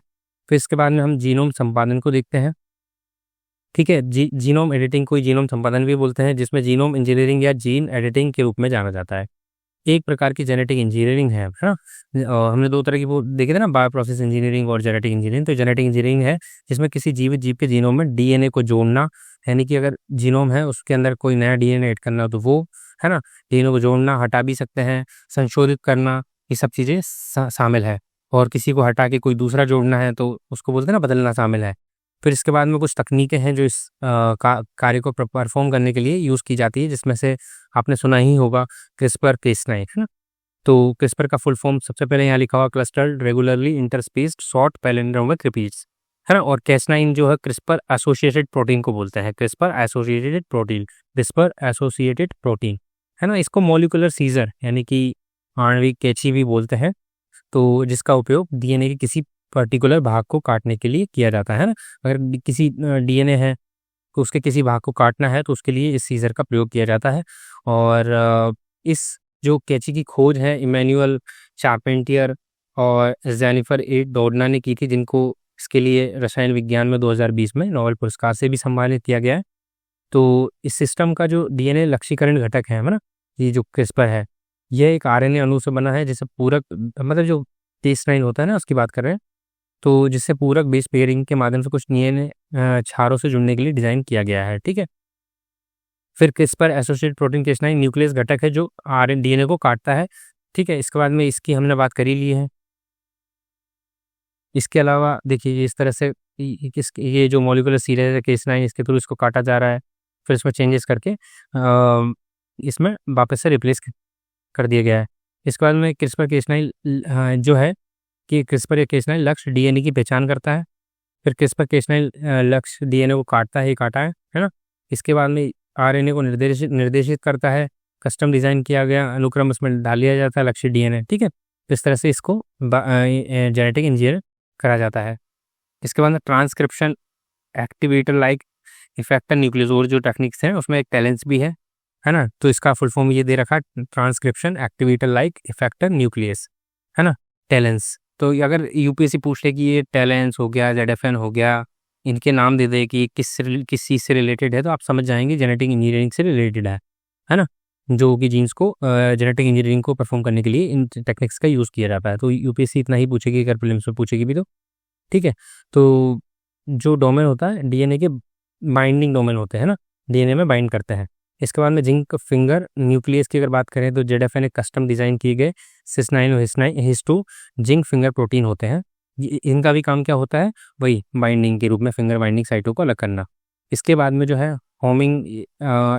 फिर इसके बाद में हम जीनोम संपादन को देखते हैं। ठीक है, जीनोम एडिटिंग को जीनोम संपादन भी बोलते हैं, जिसमें जीनोम इंजीनियरिंग या जीन एडिटिंग के रूप में जाना जाता है। एक प्रकार की जेनेटिक इंजीनियरिंग है ना। हमने दो तरह की वो देखे थे ना, बायो प्रोसेस इंजीनियरिंग और जेनेटिक इंजीनियरिंग। तो जेनेटिक इंजीनियरिंग है जिसमें किसी जीवित जीव के जीनोम में डीएनए को जोड़ना, यानी कि अगर जीनोम है उसके अंदर कोई नया डीएनए ऐड करना, तो वो, है ना, डीएनए को जोड़ना, हटा भी सकते हैं, संशोधित करना, ये सब चीज़ें शामिल है। और किसी को हटा के कोई दूसरा जोड़ना है तो उसको बोलते हैं ना, बदलना शामिल है। फिर इसके बाद में कुछ तकनीकें हैं जो इस कार्य को परफॉर्म करने के लिए यूज़ की जाती है, जिसमें से आपने सुना ही होगा क्रिस्पर केस9, है ना। तो क्रिस्पर का फुल फॉर्म सबसे पहले यहाँ लिखा हुआ clustered regularly interspaced short palindromic repeats, है ना। और केस9 जो है क्रिस्पर एसोसिएटेड प्रोटीन को बोलते हैं, CRISPR associated protein, CRISPR associated protein, है ना। इसको मॉलिक्यूलर सीजर यानी कि आणविक कैंची भी बोलते हैं, तो जिसका उपयोग डीएनए के किसी पर्टिकुलर भाग को काटने के लिए किया जाता है ना। अगर किसी डीएनए है तो उसके किसी भाग को काटना है तो उसके लिए इस सीजर का प्रयोग किया जाता है। और इस जो कैंची की खोज है इमैनुअल चार्पेंटियर और जेनिफर ए डोडना ने की थी, जिनको इसके लिए रसायन विज्ञान में 2020 में नोबेल पुरस्कार से भी सम्मानित किया गया है। तो इस सिस्टम का जो डीएनए लक्ष्यीकरण घटक है ना, ये जो क्रिस्पर है, यह एक आरएनए अणु से बना है, जिसे पूरक, मतलब जो केस9 होता है ना उसकी बात कर रहे हैं, तो जिससे पूरक बेस पेयरिंग के माध्यम से कुछ डीएनए क्षारों से जुड़ने के लिए डिजाइन किया गया है। ठीक है, फिर क्रिस्पर एसोसिएटेड प्रोटीन केस9 न्यूक्लियस घटक है जो डीएनए को काटता है। ठीक है, इसके बाद में इसकी हमने बात कर ही ली है। इसके अलावा देखिए इस तरह से ये जो मॉलिक्यूलर सीरीज है केस9, इसके थ्रू इसको काटा जा रहा है, फिर इसमें चेंजेस करके इसमें वापस से रिप्लेस कर दिया गया है। इसके बाद में क्रिस्पर केस9 जो है कि क्रिस्पर या केस9 लक्ष्य डीएनए की पहचान करता है, फिर क्रिस्पर केस9 लक्ष्य डीएनए को काटता है, काटा है ना। इसके बाद में आरएनए को निर्देशित निर्देशित करता है, कस्टम डिज़ाइन किया गया अनुक्रम उसमें डाल दिया जाता है, लक्ष्य डीएनए, ठीक है। तो इस तरह से इसको जेनेटिक इंजीनियर करा जाता है। इसके बाद में transcription activator like effector nucleus और जो टेक्निक्स हैं उसमें एक टैलेंट्स भी है ना। तो इसका फुल फॉर्म ये दे रखा है, transcription activator like effector nucleus, है ना, टैलेंट्स। तो अगर यूपीएससी पूछ ले कि ये टैलेंट्स हो गया, जेडएफएन हो गया, इनके नाम दे दे कि किस चीज़ से रिलेटेड है, तो आप समझ जाएंगे जेनेटिक इंजीनियरिंग से रिलेटेड है ना, जो कि जीन्स को जेनेटिक इंजीनियरिंग को परफॉर्म करने के लिए इन टेक्निक्स का यूज़ किया जाता है। तो यूपीएससी इतना ही पूछेगी अगर प्रीलिम्स में पूछेगी भी तो, ठीक है। तो जो डोमेन होता है डीएनए के बाइंडिंग डोमेन होते हैं ना, डीएनए में बाइंड करते हैं। इसके बाद में जिंक फिंगर न्यूक्लियस की अगर बात करें तो जेडएफएन एक कस्टम डिज़ाइन किए गए सिस9 और हिस2 जिंक फिंगर प्रोटीन होते हैं। इनका भी काम क्या होता है, वही बाइंडिंग के रूप में फिंगर बाइंडिंग साइटों को अलग करना। इसके बाद में जो है होमिंग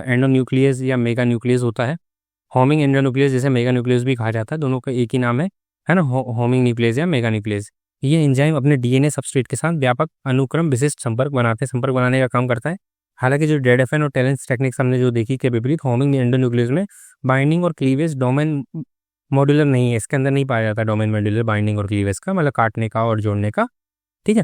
एंडोन्यूक्लियस या मेगा न्यूक्लियस होता है। होमिंग एंडोन्यूक्लियस जिसे मेगा न्यूक्लियस भी कहा जाता है, दोनों का एक ही नाम है ना, होमिंग न्यूक्लियस या मेगा न्यूक्लियस। ये एंजाइम अपने डीएनए सबस्ट्रेट के साथ व्यापक अनुक्रम विशिष्ट संपर्क बनाने का काम करता है। हालांकि जो जेडएफएन और टैलेंट्स टेक्निक्स हमने जो देखी के विपरीत होमिंग एंडोन्यूक्लियस में बाइंडिंग और क्लीवेज डोमेन मॉड्यूलर नहीं है, इसके अंदर नहीं पाया जाता डोमेन मॉड्यूलर बाइंडिंग और क्लीवेज का, मतलब काटने का और जोड़ने का, ठीक है,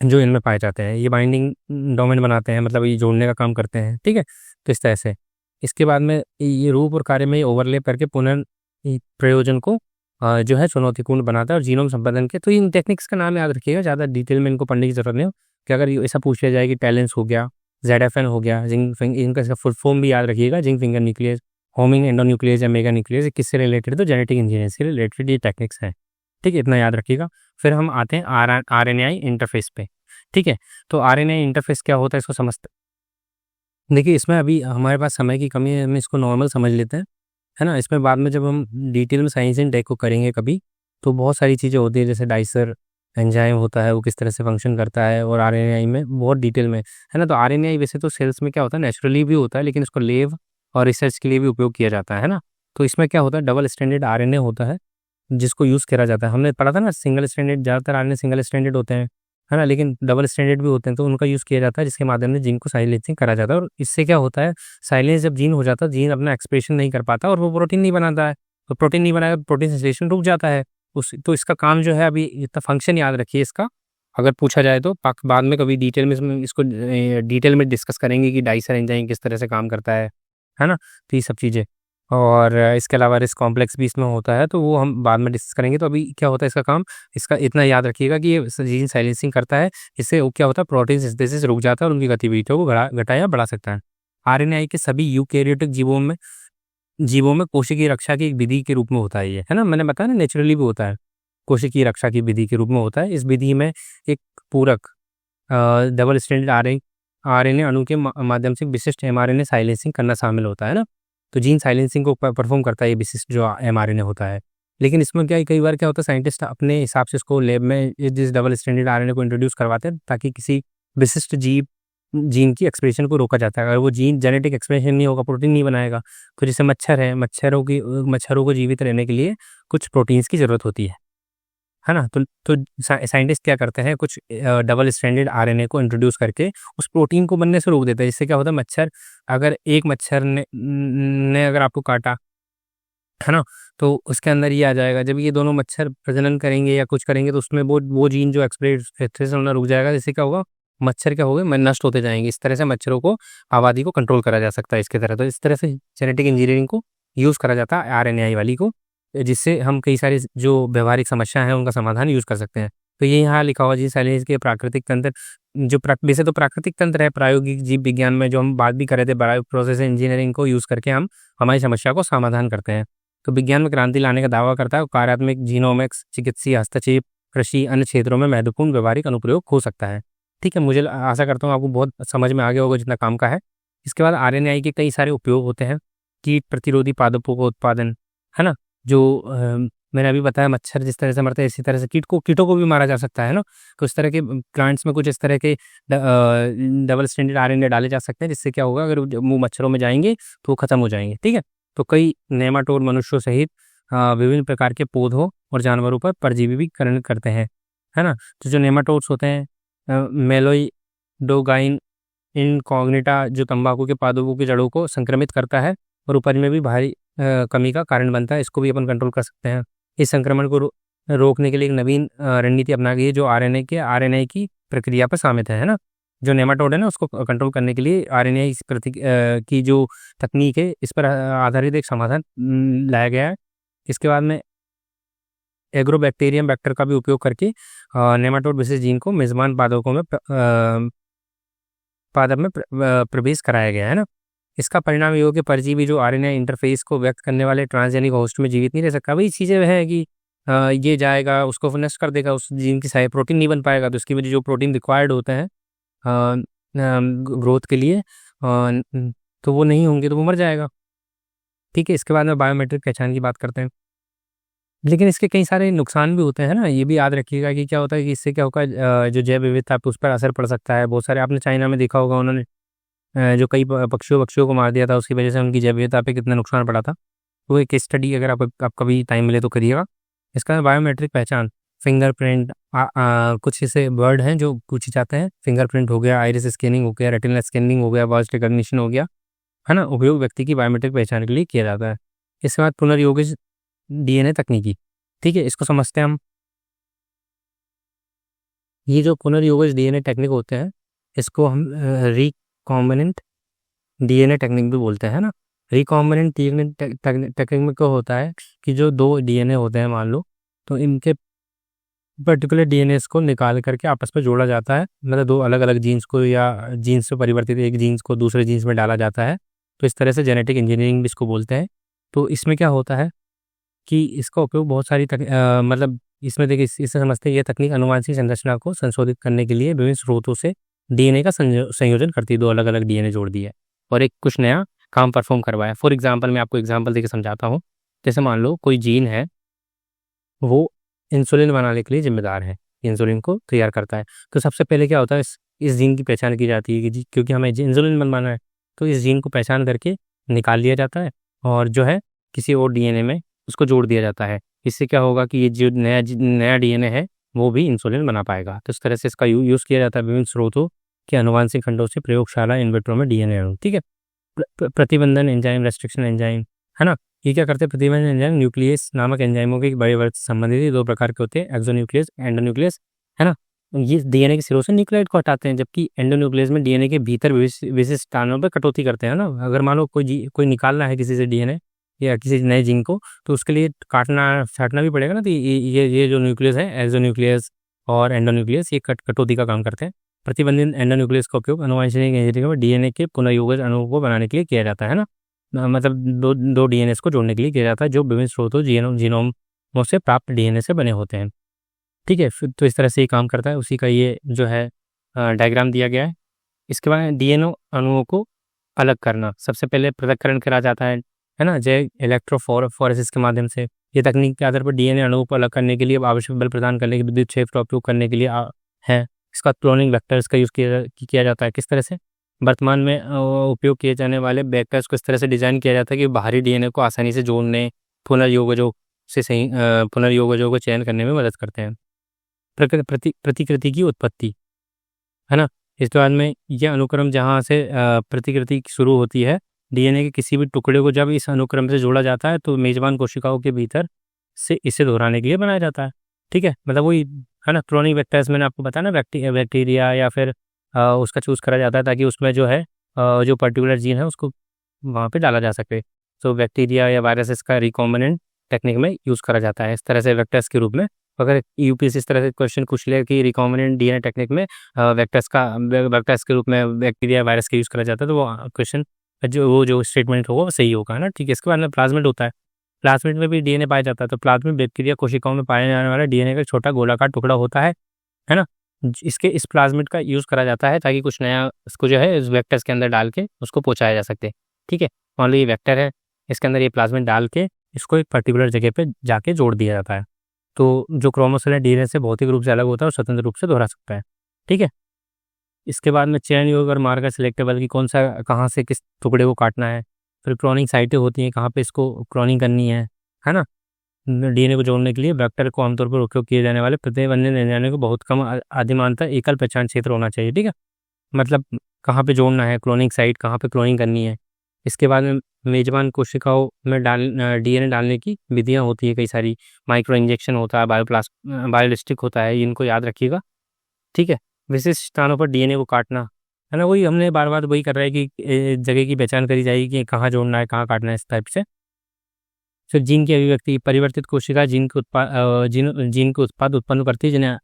जो इनमें पाए जाते हैं। ये बाइंडिंग डोमेन बनाते हैं, मतलब ये जोड़ने का काम करते हैं, ठीक है। तो इस तरह से इसके बाद में ये रूप और कार्य में ओवरलेप करके प्रयोजन को जो है चुनौतीपूर्ण बनाता है और जीनोम संपादन के। तो इन टेक्निक्स का नाम याद रखिएगा, ज़्यादा डिटेल में इनको पढ़ने की जरूरत नहीं हो कि अगर ऐसा पूछ लिया जाए कि टैलेंट्स हो गया, जेडएफएन हो गया, इनका फुल फॉर्म भी याद रखिएगा, zinc finger nucleus, homing endonuclease या मेगा न्यूक्लियस, किससे रिलेटेड है तो जेनेटिक इंजीनियरिंग से रिलेटेड ये टेक्निक्स हैं, ठीक है, इतना याद रखिएगा। फिर हम आते हैं आरएनएआई इंटरफेस पे, ठीक है। तो आरएनएआई इंटरफेस क्या होता है इसको समझते देखिए। इसमें अभी हमारे पास समय की कमी है, हम इसको नॉर्मल समझ लेते हैं, है ना। इसमें बाद में जब हम डिटेल में साइंस एंड टेक को करेंगे कभी, तो बहुत सारी चीज़ें होती है, जैसे डाइसर एंजाइम होता है वो किस तरह से फंक्शन करता है, और आरएनएआई में बहुत डिटेल में, है ना। तो आरएनएआई वैसे तो सेल्स में क्या होता है नेचुरली भी होता है, लेकिन इसको लेब और रिसर्च के लिए भी उपयोग किया जाता है ना। तो इसमें क्या होता है डबल स्टैंडर्ड आरएनए होता है जिसको यूज़ करा जाता है। हमने पढ़ा था ना सिंगल स्टैंडर्ड, ज़्यादातर आरएनए सिंगल स्टैंडर्ड होते हैं, है ना, लेकिन डबल स्टैंडर्ड भी होते हैं, तो उनका यूज़ किया जाता है जिसके माध्यम से जीन को साइलेंसिंग करा जाता है। और इससे क्या होता है, साइलेंस जब जीन हो जाता है, जीन अपना एक्सप्रेशन नहीं कर पाता और वो प्रोटीन नहीं बनाता है, तो प्रोटीन नहीं बनाएगा, प्रोटीन सेंसेशन रुक जाता है। तो इसका काम जो है, अभी इतना फंक्शन याद रखिए इसका, अगर पूछा जाए तो। बाद में कभी डिटेल में इसको डिटेल में डिस्कस करेंगे कि डाइसर एंजाइम किस तरह से काम करता है ना। तो ये सब चीज़ें, और इसके अलावा रिस्क कॉम्प्लेक्स भी इसमें होता है, तो वो हम बाद में डिस्कस करेंगे। तो अभी क्या होता है इसका काम, इसका इतना याद रखिएगा कि ये जीन साइलेंसिंग करता है, इससे वो क्या होता है प्रोटीन सिंथेसिस रुक जाता है और उनकी गतिविधियों को घटा या बढ़ा सकता है। आरएनएआई के सभी यूकैरियोटिक जीवों में कोशिकीय रक्षा की एक विधि के रूप में होता है ये, है ना, मैंने बताया ना नेचुरली भी होता है, कोशिकीय रक्षा की विधि के रूप में होता है। इस विधि में एक पूरक डबल स्टैंडर्ड आरएनए अणु के माध्यम से विशिष्ट एमआरएनए साइलेंसिंग करना शामिल होता है ना। तो जीन साइलेंसिंग को परफॉर्म करता है ये विशिष्ट जो एमआरएनए होता है। लेकिन इसमें क्या कई बार क्या होता है, साइंटिस्ट अपने हिसाब से इसको लैब में जिस डबल स्टैंडर्ड आरएनए को इंट्रोड्यूस करवाते हैं ताकि किसी विशिष्ट जीन की एक्सप्रेशन को रोका जाता है। अगर वो जीन जेनेटिक एक्सप्रेशन नहीं होगा, प्रोटीन नहीं बनाएगा, तो जैसे मच्छर है, मच्छरों को जीवित रहने के लिए कुछ प्रोटीन्स की ज़रूरत होती है ना। तो साइंटिस्ट क्या करते हैं, कुछ डबल स्टैंडर्ड आरएनए को इंट्रोड्यूस करके उस प्रोटीन को बनने से रोक देते हैं। जिससे क्या होता है, अगर एक मच्छर ने अगर आपको काटा, है ना, तो उसके अंदर ये आ जाएगा। जब ये दोनों मच्छर प्रजनन करेंगे या कुछ करेंगे तो उसमें वो जीन जो एक्सप्रेस होना रुक जाएगा, जिससे क्या होगा, मच्छर क्या होगा, नष्ट होते जाएंगे। इस तरह से मच्छरों को, आबादी को कंट्रोल करा जा सकता है इसके तरह। तो इस तरह से जेनेटिक इंजीनियरिंग को यूज़ करा जाता है आरएनएआई वाली को, जिससे हम कई सारी जो व्यवहारिक समस्या है उनका समाधान यूज़ कर सकते हैं। तो ये यहाँ लिखा हुआ जी साइलेंस के प्राकृतिक तंत्र, जो वैसे तो प्राकृतिक तंत्र है, प्रायोगिक जीव विज्ञान में जो हम बात भी कर रहे थे, बायो प्रोसेस इंजीनियरिंग को यूज़ करके हम हमारी समस्या को समाधान करते हैं। तो विज्ञान में क्रांति लाने का दावा करता है, कार्यात्मक जीनोमिक्स, चिकित्सीय हस्तक्षेप, कृषि, अन्य क्षेत्रों में महत्वपूर्ण व्यवहारिक अनुप्रयोग हो सकता है। ठीक है, मुझे आशा करता हूँ आपको बहुत समझ में आ गया होगा जितना काम का है। इसके बाद आरएनएआई के कई सारे उपयोग होते हैं, कीट प्रतिरोधी पादपों का उत्पादन, है ना, जो मैंने अभी बताया मच्छर जिस तरह से मरते हैं, इसी तरह से कीटों को भी मारा जा सकता है ना। कुछ तरह के प्लांट्स में कुछ इस तरह के डबल स्टैंडर्ड आरएनए डाले जा सकते हैं, जिससे क्या होगा, अगर वो मच्छरों में जाएंगे तो वो खत्म हो जाएंगे। ठीक है, तो कई नेमाटोड मनुष्यों सहित विभिन्न प्रकार के पौधों और जानवरों पर परजीवी भी करते हैं, है ना। तो जो नेमाटोड्स होते हैं, मेलोइडोगाइन इनकॉग्निटा जो तंबाकू के पादपों की जड़ों को संक्रमित करता है और उपज में भी भारी कमी का कारण बनता है। इसको भी अपन कंट्रोल कर सकते हैं। इस संक्रमण को रोकने के लिए एक नवीन रणनीति अपना गई है जो आरएनए की प्रक्रिया पर शामिल है ना। जो नेमाटोड है ना उसको कंट्रोल करने के लिए आरएनए की जो तकनीक है इस पर आधारित एक समाधान लाया गया है। इसके बाद में एग्रोबैक्टीरियम वेक्टर का भी उपयोग करके नेमाटोड विशेष जीन को मेजबान पादप में प्रवेश कराया गया है ना। इसका परिणाम ये हो कि परजीवी जो आरएनए इंटरफेस को व्यक्त करने वाले ट्रांसजेनिक होस्ट में जीवित नहीं रह सकता। वही चीज़ें है कि ये जाएगा उसको नष्ट कर देगा, उस जीन की सारे प्रोटीन नहीं बन पाएगा, तो इसकी वजह जो प्रोटीन रिक्वायर्ड होते हैं ग्रोथ के लिए तो वो नहीं होंगे, तो वो मर जाएगा। ठीक है, इसके बाद में बायोमेट्रिक पहचान की बात करते हैं। लेकिन इसके कई सारे नुकसान भी होते हैं ना, ये भी याद रखिएगा कि क्या होता है कि इससे क्या होगा, जो जैव विविधता पे उस पर असर पड़ सकता है। बहुत सारे आपने चाइना में देखा होगा, उन्होंने जो कई पक्षियों को मार दिया था, उसकी वजह से उनकी जैव विविधता पे कितना नुकसान पड़ा था। वो एक स्टडी अगर आप कभी टाइम मिले तो करिएगा। इसका बायोमेट्रिक पहचान, फिंगरप्रिंट, कुछ ऐसे वर्ड हैं जो पूछे जाते हैं। फिंगरप्रिंट हो गया, आइरिस स्कैनिंग हो गया, रेटिनल स्कैनिंग हो गया, वॉइस रिकॉग्निशन हो गया, है ना। उपयोग व्यक्ति की बायोमेट्रिक पहचान के लिए किया जाता है। इसके बाद पुनर्योजित डीएनए तकनीकी, ठीक है, इसको समझते हैं हम। ये जो पुनर्योजित डीएनए टेक्निक होते हैं इसको हम रिकॉम्बिनेंट डीएनए टेक्निक भी बोलते हैं ना। रिकॉम्बिनेंट टेक्निक में क्या होता है कि जो दो डीएनए होते हैं मान लो, तो इनके पर्टिकुलर डीएनए को निकाल करके आपस में जोड़ा जाता है। मतलब दो अलग अलग जीन्स को या जीन्स से परिवर्तित एक जीन्स को दूसरे जीन्स में डाला जाता है। तो इस तरह से जेनेटिक इंजीनियरिंग भी इसको बोलते हैं। तो इसमें क्या होता है कि इसका उपयोग बहुत सारी मतलब इसमें देखिए, इससे समझते हैं ये तकनीक अनुवांशिक संरचना को संशोधित करने के लिए विभिन्न स्रोतों से डीएनए का संयोजन करती है। दो अलग अलग डीएनए जोड़ दिए और एक कुछ नया काम परफॉर्म करवाया। फॉर एग्जाम्पल, मैं आपको एग्जाम्पल देकर समझाता हूँ। जैसे मान लो कोई जीन है, वो इंसुलिन बनाने के लिए जिम्मेदार है, इंसुलिन को तैयार करता है। तो सबसे पहले क्या होता है, इस जीन की पहचान की जाती है कि क्योंकि हमें इंसुलिन बनवाना है, तो इस जीन को पहचान करके निकाल लिया जाता है और जो है किसी और डीएनए में उसको जोड़ दिया जाता है। इससे क्या होगा कि ये जो नया डीएनए है वो भी इंसुलिन बना पाएगा। तो इस तरह से इसका यूज़ किया जाता है विभिन्न स्रोतों के अनुवांशिक खंडों से प्रयोगशाला इन विट्रो में डीएनए। ठीक है, प्रतिबंधन एंजाइम, रेस्ट्रिक्शन एंजाइम, है ना। ये क्या करते हैं, प्रतिबंधन एंजाइम न्यूक्लियस नामक एंजाइमों के बड़े वर्ग से संबंधित दो प्रकार के होते हैं, एक्सोन्यूक्लियस, एंडोन्यूक्लियस, है ना। ये डीएनए के सिरों से न्यूक्लियोटाइड को हटाते हैं, जबकि एंडोन्यूक्लियस में डीएनए के भीतर विशिष्ट स्थानों पर कटौती करते हैं ना। अगर मान लो कोई निकालना है किसी से डीएनए या किसी नए जीन को, तो उसके लिए काटना छाटना भी पड़ेगा ना। तो ये जो न्यूक्लियस है, एक्सोन्यूक्लियस और एंडोन्यूक्लियस, ये कटौती का काम करते हैं। प्रतिबंधित एंडोन्यूक्लियस का उपयोग आनुवंशिक इंजीनियरिंग में डीएनए के पुनर्योजित अणुओं को बनाने के लिए किया जाता है ना। मतलब दो डीएनए को जोड़ने के लिए किया जाता है जो विभिन्न स्रोतों जीनोम से प्राप्त डीएनए से बने होते हैं। ठीक है, तो इस तरह से ये काम करता है। उसी का ये जो है डायग्राम दिया गया है। इसके बाद डीएनए अणुओं को अलग करना, सबसे पहले पृथक्करण करा जाता है ना, जैव इलेक्ट्रोफोरेसिस के माध्यम से। ये तकनीक के आधार पर डीएनए अणुओं को अलग करने के लिए आवश्यक बल प्रदान करने के विद्युत क्षेत्र का उपयोग करने के लिए है। इसका क्लोनिंग वेक्टर्स का यूज़ किया जाता है। किस तरह से, वर्तमान में उपयोग किए जाने वाले वेक्टर्स को इस तरह से डिजाइन किया जाता है कि बाहरी डीएनए को आसानी से जोड़ने, पुनर्योजों को चयन करने में मदद करते हैं। प्रतिकृति की उत्पत्ति, है ना। इसके बाद में यह अनुक्रम जहाँ से प्रतिकृति शुरू होती है, डीएनए के किसी भी टुकड़े को जब इस अनुक्रम से जोड़ा जाता है तो मेजबान कोशिकाओं के भीतर से इसे दोहराने के लिए बनाया जाता है। ठीक है, मतलब वही है ना, क्लोनिंग वेक्टर्स मैंने आपको बताया ना, बैक्टीरिया या फिर उसका चूज़ करा जाता है ताकि उसमें जो है जो पर्टिकुलर जीन है उसको वहाँ पे डाला जा सके। तो बैक्टीरिया या वायरसेस का रिकॉम्बिनेंट टेक्निक में यूज़ करा जाता है इस तरह से वेक्टर्स के रूप में। अगर यूपीएससी इस तरह से क्वेश्चन पूछ ले कि रिकॉम्बिनेंट डीएनए टेक्निक में वेक्टर्स के रूप में बैक्टीरिया वायरस का यूज़ करा जाता है, तो वो क्वेश्चन जो स्टेटमेंट होगा वो सही होगा ना। ठीक है, इसके बाद में प्लाज्मिड होता है। प्लाज्मिड में भी डीएनए पाया जाता है। तो प्लाज्मिड बैक्टीरिया कोशिकाओं में पाए जाने वाला डीएनए का छोटा गोलाकार टुकड़ा होता है ना। इस प्लाज्मिड का यूज़ करा जाता है ताकि कुछ नया इसको जो है इस वेक्टर्स के अंदर डाल के उसको पहुँचाया जा सकते। ठीक है, मान लो ये वेक्टर है, इसके अंदर ये प्लाज्मिड डाल के इसको एक पर्टिकुलर जगह पे जाके जोड़ दिया जाता है। तो जो क्रोमोसोम है डीएनए से भौतिक रूप से अलग होता है और स्वतंत्र रूप से दोहरा सकता है। ठीक है, इसके बाद में चयन योग और मार्कर सिलेक्टेबल की कौन सा कहाँ से किस टुकड़े को काटना है। फिर क्लोनिंग साइटें होती हैं, कहाँ पे इसको क्लोनिंग करनी है ना। डीएनए को जोड़ने के लिए वेक्टर को आमतौर पर उपयोग किए जाने वाले प्रतिबंधित एंजाइम को बहुत कम अधिमानता एकल पहचान क्षेत्र होना चाहिए। ठीक है, मतलब कहाँ पे जोड़ना है, क्लोनिंग साइट कहाँ पे क्लोनिंग करनी है। इसके बाद में मेजबान कोशिकाओं में डीएनए डालने की विधियाँ होती है कई सारी, माइक्रो इंजेक्शन होता है, बायोलिस्टिक होता है, इनको याद रखिएगा, ठीक है। विशिष्ट स्थानों पर डीएनए को काटना, है ना, वही हमने बार-बार वही कर रहा है कि जगह की पहचान करी जाएगी कि कहाँ जोड़ना है, कहाँ काटना है, इस टाइप से। फिर जीन की अभिव्यक्ति, परिवर्तित कोशिका जीन के उत्पाद उत्पन्न करती है, जिन्हें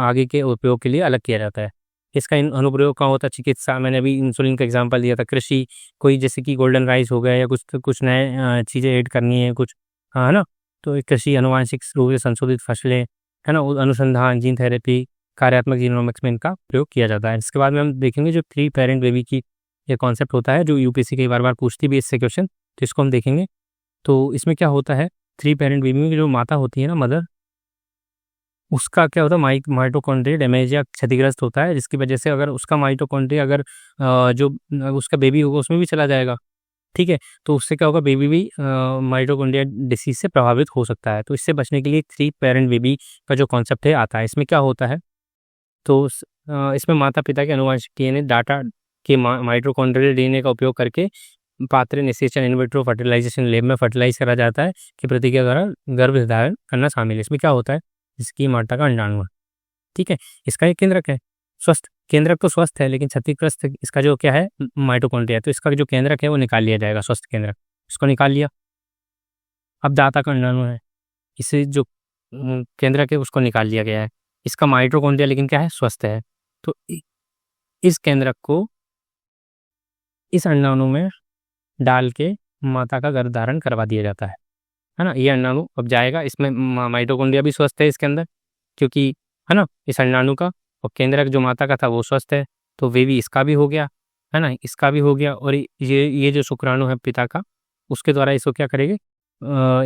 आगे के उपयोग के लिए अलग किया जाता है। इसका अनुप्रयोग कहाँ होता है? चिकित्सा, मैंने अभी इंसुलिन का एग्जांपल दिया था। कृषि, कोई जैसे कि गोल्डन राइस हो गया या कुछ नए चीज़ें ऐड करनी है कुछ, है ना, तो कृषि, अनुवांशिक रूप से संशोधित फसलें, है ना, अनुसंधान, जीन थेरेपी, कार्यात्मक जीनोमिक्स में इनका प्रयोग किया जाता है। इसके बाद में हम देखेंगे जो 3 पेरेंट बेबी की ये कॉन्सेप्ट होता है, जो यूपीएससी कई बार पूछती भी है इससे क्वेश्चन, तो इसको हम देखेंगे। तो इसमें क्या होता है, 3 पेरेंट बेबी में जो माता होती है ना, मदर, उसका क्या होता है, माइटोकॉन्ड्रिया डैमेज या क्षतिग्रस्त होता है, जिसकी वजह से अगर उसका माइटोकॉन्ड्रिया अगर जो उसका बेबी होगा उसमें भी चला जाएगा, ठीक है, तो उससे क्या होगा, बेबी भी माइटोकॉन्ड्रिया डिसीज से प्रभावित हो सकता है। तो इससे बचने के लिए 3 पेरेंट बेबी का जो कॉन्सेप्ट है आता है। इसमें क्या होता है, तो इसमें माता पिता के आनुवंशिक डीएनए डाटा के माइटोकॉन्ड्रियल डीएनए का उपयोग करके पात्र निषेचन इन विट्रो फर्टिलाइजेशन लैब में फर्टिलाइज करा जाता है कि प्रतिक्रिया द्वारा गर्भ धारण करना शामिल है। इसमें क्या होता है, इसकी माता का अंडाणु है, ठीक है, इसका एक केंद्रक है, स्वस्थ केंद्रक तो स्वस्थ है, लेकिन क्षतिग्रस्त इसका जो क्या है, माइटोकॉन्ड्रिया, तो इसका जो केंद्रक है वो निकाल लिया जाएगा, स्वस्थ केंद्रक, इसको निकाल लिया। अब दाता का अंडाणु है, इसे जो केंद्रक है उसको निकाल लिया गया है, इसका माइटोकॉन्ड्रिया लेकिन क्या है, स्वस्थ है। तो इस केंद्रक को इस अंडाणु में डाल के माता का गर्भ धारण करवा दिया जाता है ना। ये अंडाणु अब जाएगा, इसमें माइटोकॉन्ड्रिया भी स्वस्थ है इसके अंदर, क्योंकि, है ना, इस अंडाणु का, और केंद्रक जो माता का था वो स्वस्थ है, तो बेबी इसका भी हो गया, है ना, इसका भी हो गया, और ये जो शुक्राणु है पिता का, उसके द्वारा इसको क्या करेंगे,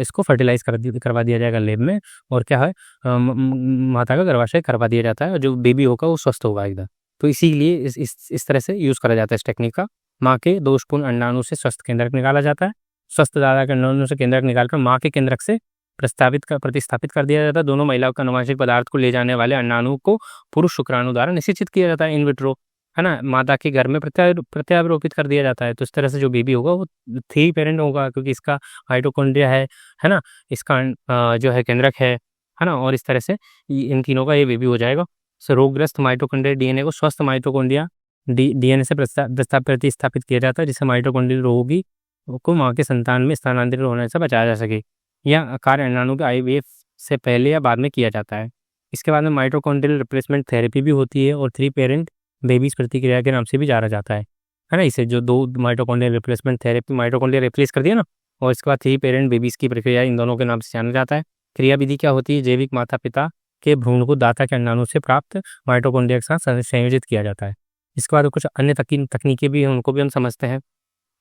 इसको फर्टिलाइज करवा दिया जाएगा लैब में, और क्या है, माता का गर्भाशय करवा दिया जाता है, और जो बेबी होगा वो स्वस्थ होगा एकदम। तो इसीलिए इस तरह से यूज़ करा जाता है इस टेक्निक का। माँ के दोषपूर्ण अंडाणु से स्वस्थ केंद्रक निकाला जाता है, स्वस्थ दादा के अंडाणु से केंद्रक निकालकर माँ के केंद्रक से प्रतिस्थापित कर दिया जाता है। दोनों महिलाओं के आनुवंशिक पदार्थ को ले जाने वाले अंडाणु को पुरुष शुक्राणु द्वारा निषेचित किया जाता है इन विट्रो, है ना, माता के गर्भ में प्रत्यारोपित कर दिया जाता है। तो इस तरह से जो बेबी होगा वो 3 पेरेंट होगा, क्योंकि इसका माइटोकॉन्ड्रिया है ना, इसका जो है केंद्रक है ना, और इस तरह से इन तीनों का ये बेबी हो जाएगा। सो रोगग्रस्त माइटोकॉन्ड्रिया डीएनए को स्वस्थ माइटोकॉन्ड्रिया डीएनए से प्रतिस्थापित किया जाता है, जिससे माइटोकॉन्ड्रियल रोगी को माँ के संतान में स्थानांतरित होने से बचाया जा सके। यह कार्य अंडाणु के आईवीएफ से पहले या बाद में किया जाता है। इसके बाद में माइटोकॉन्ड्रियल रिप्लेसमेंट थेरेपी भी होती है, और 3 पेरेंट बेबीज प्रतिक्रिया के नाम से भी जाना जाता है ना। इसे जो 2 mitochondrial replacement therapy, mitochondria replace कर दिया ना, और इसके बाद 3 पेरेंट बेबीज की प्रक्रिया इन दोनों के नाम से जाना जाता है। क्रिया विधि क्या होती है, जैविक माता पिता के भ्रूण को दाता के अंडाणु से प्राप्त माइटोकॉन्ड्रिया के साथ संयोजित किया जाता है। इसके बाद कुछ अन्य तकनीकें भी हैं, उनको भी हम समझते हैं।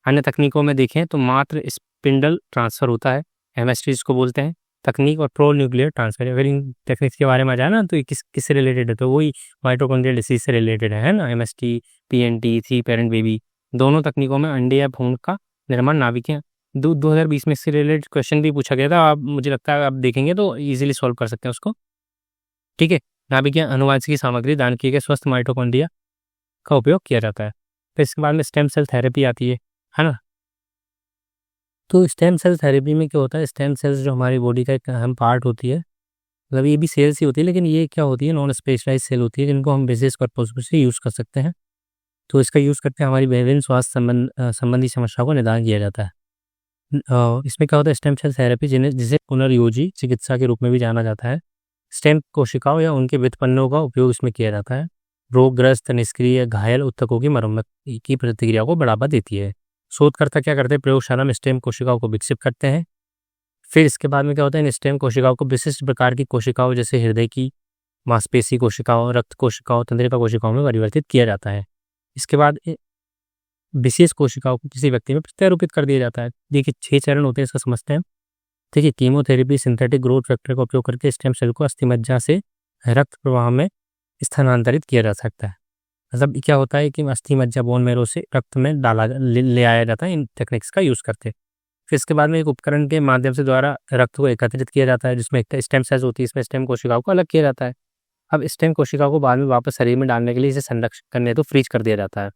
अन्य तकनीकों में देखें तो मात्र स्पिंडल ट्रांसफ़र होता है, एमएसटी इसको बोलते हैं तकनीक, और प्रो न्यूक्लियर ट्रांसफर। अगर इन टेक्निक्स के बारे में जाए ना, तो ये किससे रिलेटेड है, तो वही माइटोकॉन्ड्रियल डिसीज से रिलेटेड है ना, एमएसटी, पीएनटी, 3 पेरेंट बेबी, दोनों तकनीकों में अंडे या भ्रूण का निर्माण नाभिकें। 2020 में इससे रिलेटेड क्वेश्चन भी पूछा गया था, आप मुझे लगता है आप देखेंगे तो ईजिली सॉल्व कर सकते हैं उसको, ठीक है। नाभिकीय अनुवांशिक सामग्री दान किए गए स्वस्थ माइटोकॉन्ड्रिया का उपयोग किया जाता है। फिर इसके बाद में स्टेम सेल थेरेपी आती है ना। तो स्टेम सेल थेरेपी में क्या होता है, स्टेम सेल्स जो हमारी बॉडी का एक अहम पार्ट होती है, मतलब ये भी सेल्स ही होती है, लेकिन ये क्या होती है, नॉन स्पेशलाइज सेल होती है, जिनको हम विशेष पर्पज से यूज़ कर सकते हैं। तो इसका यूज़ करके हमारी विभिन्न स्वास्थ्य संबंधी समस्याओं का निदान किया जाता है। इसमें क्या होता है, स्टेम सेल थेरेपी जिसे पुनर्योजी चिकित्सा के रूप में भी जाना जाता है। स्टेम कोशिकाओं या उनके व्युत्पन्नों का उपयोग इसमें किया जाता है। रोगग्रस्त, निष्क्रिय, घायल ऊतकों की मरम्मत की प्रक्रिया को बढ़ावा देती है। शोधकर्ता क्या करते हैं, प्रयोगशाला में स्टेम कोशिकाओं को विकसित करते हैं। फिर इसके बाद में क्या होता है, इन स्टेम कोशिकाओं को विशिष्ट प्रकार की कोशिकाओं जैसे हृदय की, मांसपेशी कोशिकाओं, रक्त कोशिकाओं, तंत्रिका कोशिकाओं में परिवर्तित किया जाता है। इसके बाद विशेष कोशिकाओं को किसी व्यक्ति में प्रत्यारोपित कर दिया जाता है। देखिए 6 चरण होते हैं, इसका समझते हैं। देखिए कीमोथेरेपी, सिंथेटिक ग्रोथ फैक्टर का उपयोग करके स्टेम सेल को अस्थिमज्जा से रक्त प्रवाह में स्थानांतरित किया जा सकता है। मतलब क्या होता है कि अस्थि मज्जा, बोन मैरो से रक्त में ले आया जाता है, इन टेक्निक्स का यूज़ करते हैं। फिर इसके बाद में एक उपकरण के माध्यम से द्वारा रक्त को एकत्रित किया जाता है, जिसमें एक स्टेम सेल्स होती है, इसमें स्टेम कोशिकाओं को अलग किया जाता है। अब स्टेम कोशिकाओं को बाद में वापस शरीर में डालने के लिए इसे संरक्षित करने हेतु फ्रीज कर दिया जाता है।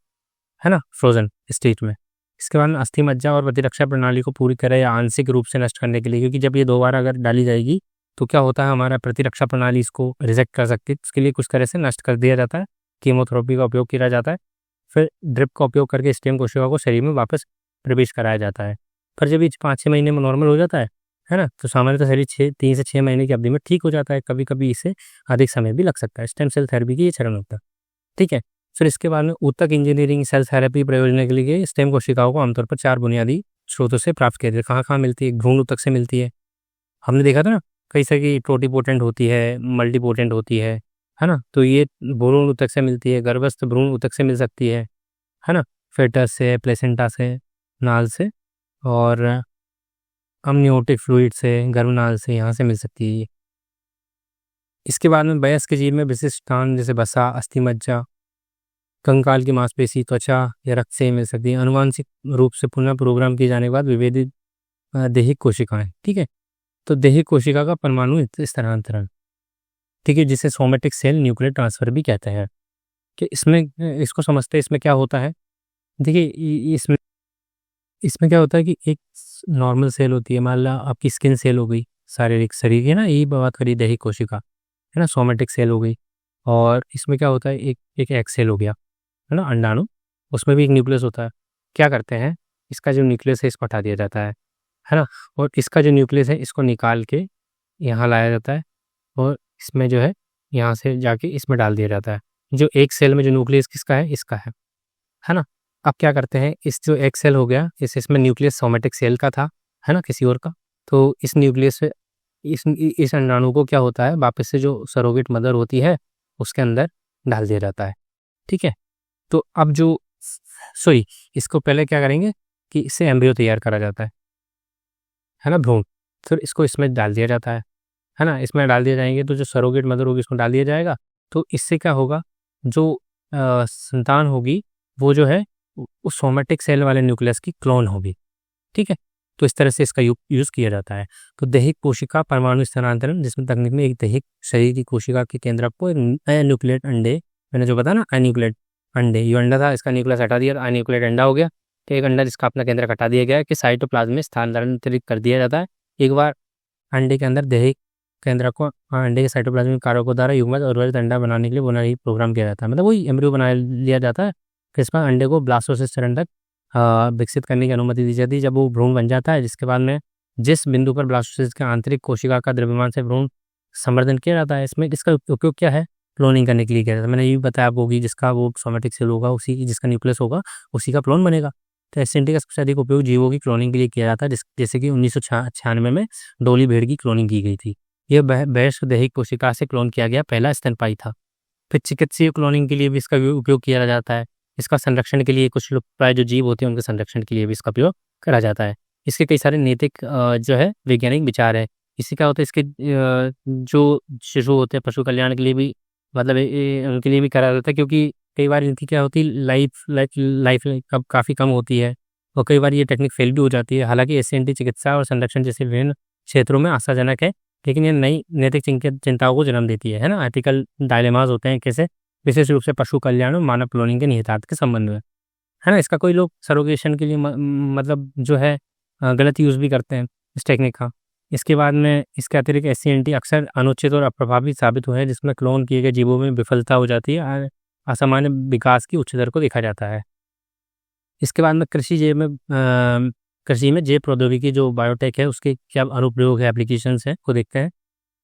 है ना, फ्रोजन स्टेट में। इसके बाद अस्थि मज्जा और प्रतिरक्षा प्रणाली को पूरी तरह या आंशिक रूप से नष्ट करने के लिए, क्योंकि जब ये दोबारा अगर डाली जाएगी तो क्या होता है, हमारा प्रतिरक्षा प्रणाली इसको रिजेक्ट कर सकती है, इसके लिए कुछ तरह से नष्ट कर दिया जाता है। कीमोथेरेपी का उपयोग किया जाता है, फिर ड्रिप का उपयोग करके स्टेम कोशिका को शरीर में वापस प्रवेश कराया जाता है। पर जब ये 5-6 महीने में नॉर्मल हो जाता है ना, तो सामान्यतः शरीर 3 से 6 महीने की अवधि में ठीक हो जाता है। कभी कभी इसे अधिक समय भी लग सकता है। स्टेम सेल थेरेपी की ये चरण होता है, ठीक है। फिर इसके बाद में ऊतक इंजीनियरिंग सेल थेरेपी प्रयोजन के लिए स्टेम कोशिकाओं को आमतौर पर 4 बुनियादी स्रोतों से प्राप्त किया जाता है। कहाँ कहाँ मिलती है? भ्रूण ऊतक से मिलती है, हमने देखा था ना, कई सारी की टोटिपोटेंट होती है, मल्टीपोटेंट होती है ना। तो ये भ्रूण ऊतक से मिलती है, गर्भस्थ भ्रूण ऊतक से मिल सकती है ना, फेटस से, प्लेसेंटा से, नाल से, और अमनियोटिक फ्लूइड से, गर्भनाल से, यहाँ से मिल सकती है ये। इसके बाद में वयस्क जीव में विशिष्ट स्थान जैसे वसा, अस्थि मज्जा, कंकाल की मांसपेशी, त्वचा या रक्त से मिल सकती है। अनुवांशिक रूप से पुनः प्रोग्राम किए जाने के बाद विभेदित दैहिक कोशिकाएं, ठीक है। तो दैहिक कोशिका का परमाणु स्थानांतरण, ठीक है, जिसे सोमेटिक सेल न्यूक्लियर ट्रांसफर भी कहते हैं। कि इसमें इसको समझते हैं, इसमें क्या होता है। देखिए इसमें इसमें क्या होता है कि एक नॉर्मल सेल होती है, मान लो आपकी स्किन सेल हो गई, शारीरिक शरीर की ना, यही बात करी दैहिक कोशिका, है ना, सोमेटिक सेल हो गई। और इसमें क्या होता है, एक एग सेल हो गया, है ना, अंडाणु, उसमें भी एक न्यूक्लियस होता है। क्या करते हैं, इसका जो न्यूक्लियस है इसको हटा दिया जाता है ना, और इसका जो न्यूक्लियस है इसको निकाल के यहाँ लाया जाता है, और इसमें जो है यहाँ से जाके इसमें डाल दिया जाता है। जो एक सेल में जो न्यूक्लियस किसका है, इसका है ना। अब क्या करते हैं, इस जो एक सेल हो गया, इसमें न्यूक्लियस सोमेटिक सेल का था, है ना, किसी और का। तो इस न्यूक्लियस से इस अंडाणु को क्या होता है, वापस से जो सरोगेट मदर होती है उसके अंदर डाल दिया जाता है, ठीक है। तो अब जो सॉरी इसको पहले क्या करेंगे कि इससे एम्ब्रियो तैयार करा जाता है ना, भ्रूण। फिर इसको इसमें डाल दिया जाता है ना, इसमें डाल दिया जाएंगे तो जो सरोगेट मदर होगी उसको डाल दिया जाएगा। तो इससे क्या होगा, जो संतान होगी वो जो है उस सोमेटिक सेल वाले न्यूक्लियस की क्लोन होगी, ठीक है। तो इस तरह से इसका यूज़ किया जाता है। तो दैहिक कोशिका परमाणु स्थानांतरण, जिसमें तकनीक में एक दैहिक शरीर की कोशिका के केंद्र को अन्यूक्लिएट अंडे, मैंने जो बताया ना अन्यूक्लिएट अंडे, ये अंडा था, इसका न्यूक्लियस हटा दिया, अन्यूक्लिएट अंडा हो गया। तो एक अंडा जिसका अपना केंद्र हटा दिया गया है कि साइटोप्लाज्म में स्थानांतरित कर दिया जाता है। एक बार अंडे के अंदर दैहिक केंद्र को अंडे के साइटोप्लाज्मिक कारकों द्वारा युग्मत और उर्वरित अंडा बनाने के लिए पुनः ही प्रोग्राम किया जाता है, मतलब वही एम्ब्रियो बना लिया जाता है। फिर इसमें अंडे को ब्लास्टोसिस चरण तक विकसित करने की अनुमति दी जाती है। जब वो भ्रूण बन जाता है, जिसके बाद में जिस बिंदु पर ब्लास्टोसिस के आंतरिक कोशिका का द्रव्यमान से भ्रूण संवर्धन किया जाता है, इसमें इसका उपयोग क्या है, क्लोनिंग करने के लिए किया जाता है। मैंने ये भी बताया आपको कि जिसका वो सोमेटिक सेल होगा, उसी जिसका न्यूक्लियस होगा उसी का क्लोन बनेगा। तो एसएनटी का सबसे अधिक उपयोग जीवों की क्लोनिंग के लिए किया जाता है, जैसे कि 1996 में डोली भेड़ की क्लोनिंग की गई थी। यह वयस्क दैहिक कोशिका से क्लोन किया गया पहला स्तनपायी था। फिर चिकित्सीय क्लोनिंग के लिए भी इसका उपयोग किया जाता है। इसका संरक्षण के लिए कुछ लोग प्राय जो जीव होते हैं उनके संरक्षण के लिए भी इसका उपयोग करा जाता है। इसके कई सारे नैतिक जो है वैज्ञानिक विचार है। इससे क्या होता है, इसके जो शिशु होते हैं पशु कल्याण के लिए भी, मतलब उनके लिए भी करा जाता है, क्योंकि कई बार इनकी क्या होती है, लाइफ काफ़ी कम होती है, और कई बार ये टेक्निक फेल भी हो जाती है। हालांकि एसएनटी चिकित्सा और संरक्षण जैसे विभिन्न क्षेत्रों में आशाजनक है, लेकिन ये नई नैतिक चिंताओं को जन्म देती है ना। एथिकल डायलेमास होते हैं कैसे, विशेष रूप से पशु कल्याण और मानव क्लोनिंग के निहितार्थ के संबंध में, है ना। इसका कोई लोग सरोगेशन के लिए मतलब जो है गलत यूज़ भी करते हैं इस टेक्निक का। इसके बाद में इसके अतिरिक्त एसएनटी अक्सर अनुचित और अप्रभावी साबित हुए हैं, जिसमें क्लोन किए गए जीवों में विफलता हो जाती है और असामान्य विकास की उच्च दर को देखा जाता है। इसके बाद में कृषि में जैव प्रौद्योगिकी जो बायोटेक है उसके क्या अनुप्रयोग है, एप्लीकेशंस है, को देखते हैं।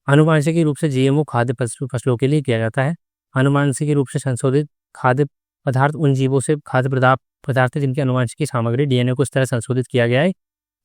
आनुवांशिक रूप से जीएमओ खाद्य फसलों के लिए किया जाता है। आनुवांशिक रूप से संशोधित खाद्य पदार्थ उन जीवों से खाद्य पदार्थ है जिनकी आनुवांशिक सामग्री डीएनए को इस तरह संशोधित किया गया है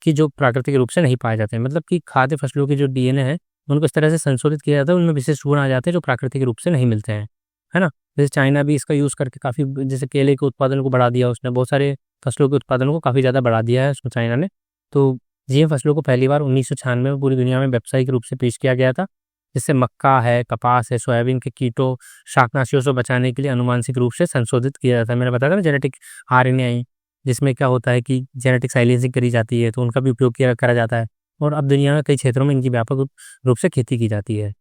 कि जो प्राकृतिक रूप से नहीं पाए जाते हैं। मतलब कि खाद्य फसलों के जो डीएनए है उनको इस तरह से संशोधित किया जाता है, उनमें विशिष्ट गुण आ जाते हैं जो प्राकृतिक रूप से नहीं मिलते हैं, है ना। जैसे चाइना भी इसका यूज़ करके काफ़ी, जैसे केले के उत्पादन को बढ़ा दिया उसने, बहुत सारे फसलों के उत्पादन को काफ़ी ज़्यादा बढ़ा दिया है उसमें चाइना ने। तो जीएम फसलों को पहली बार 1996 में पूरी दुनिया में व्यावसायिक रूप से पेश किया गया था, जिससे मक्का है, कपास है, सोयाबीन के कीटों शाकनाशियों से बचाने के लिए अनुवांशिक रूप से संशोधित किया जाता है। मैंने बताया था ना जेनेटिक आरएनए, जिसमें क्या होता है कि जेनेटिक साइलेंसिंग करी जाती है, तो उनका भी उपयोग करा जाता है। और अब दुनिया में कई क्षेत्रों में इनकी व्यापक रूप से खेती की जाती है।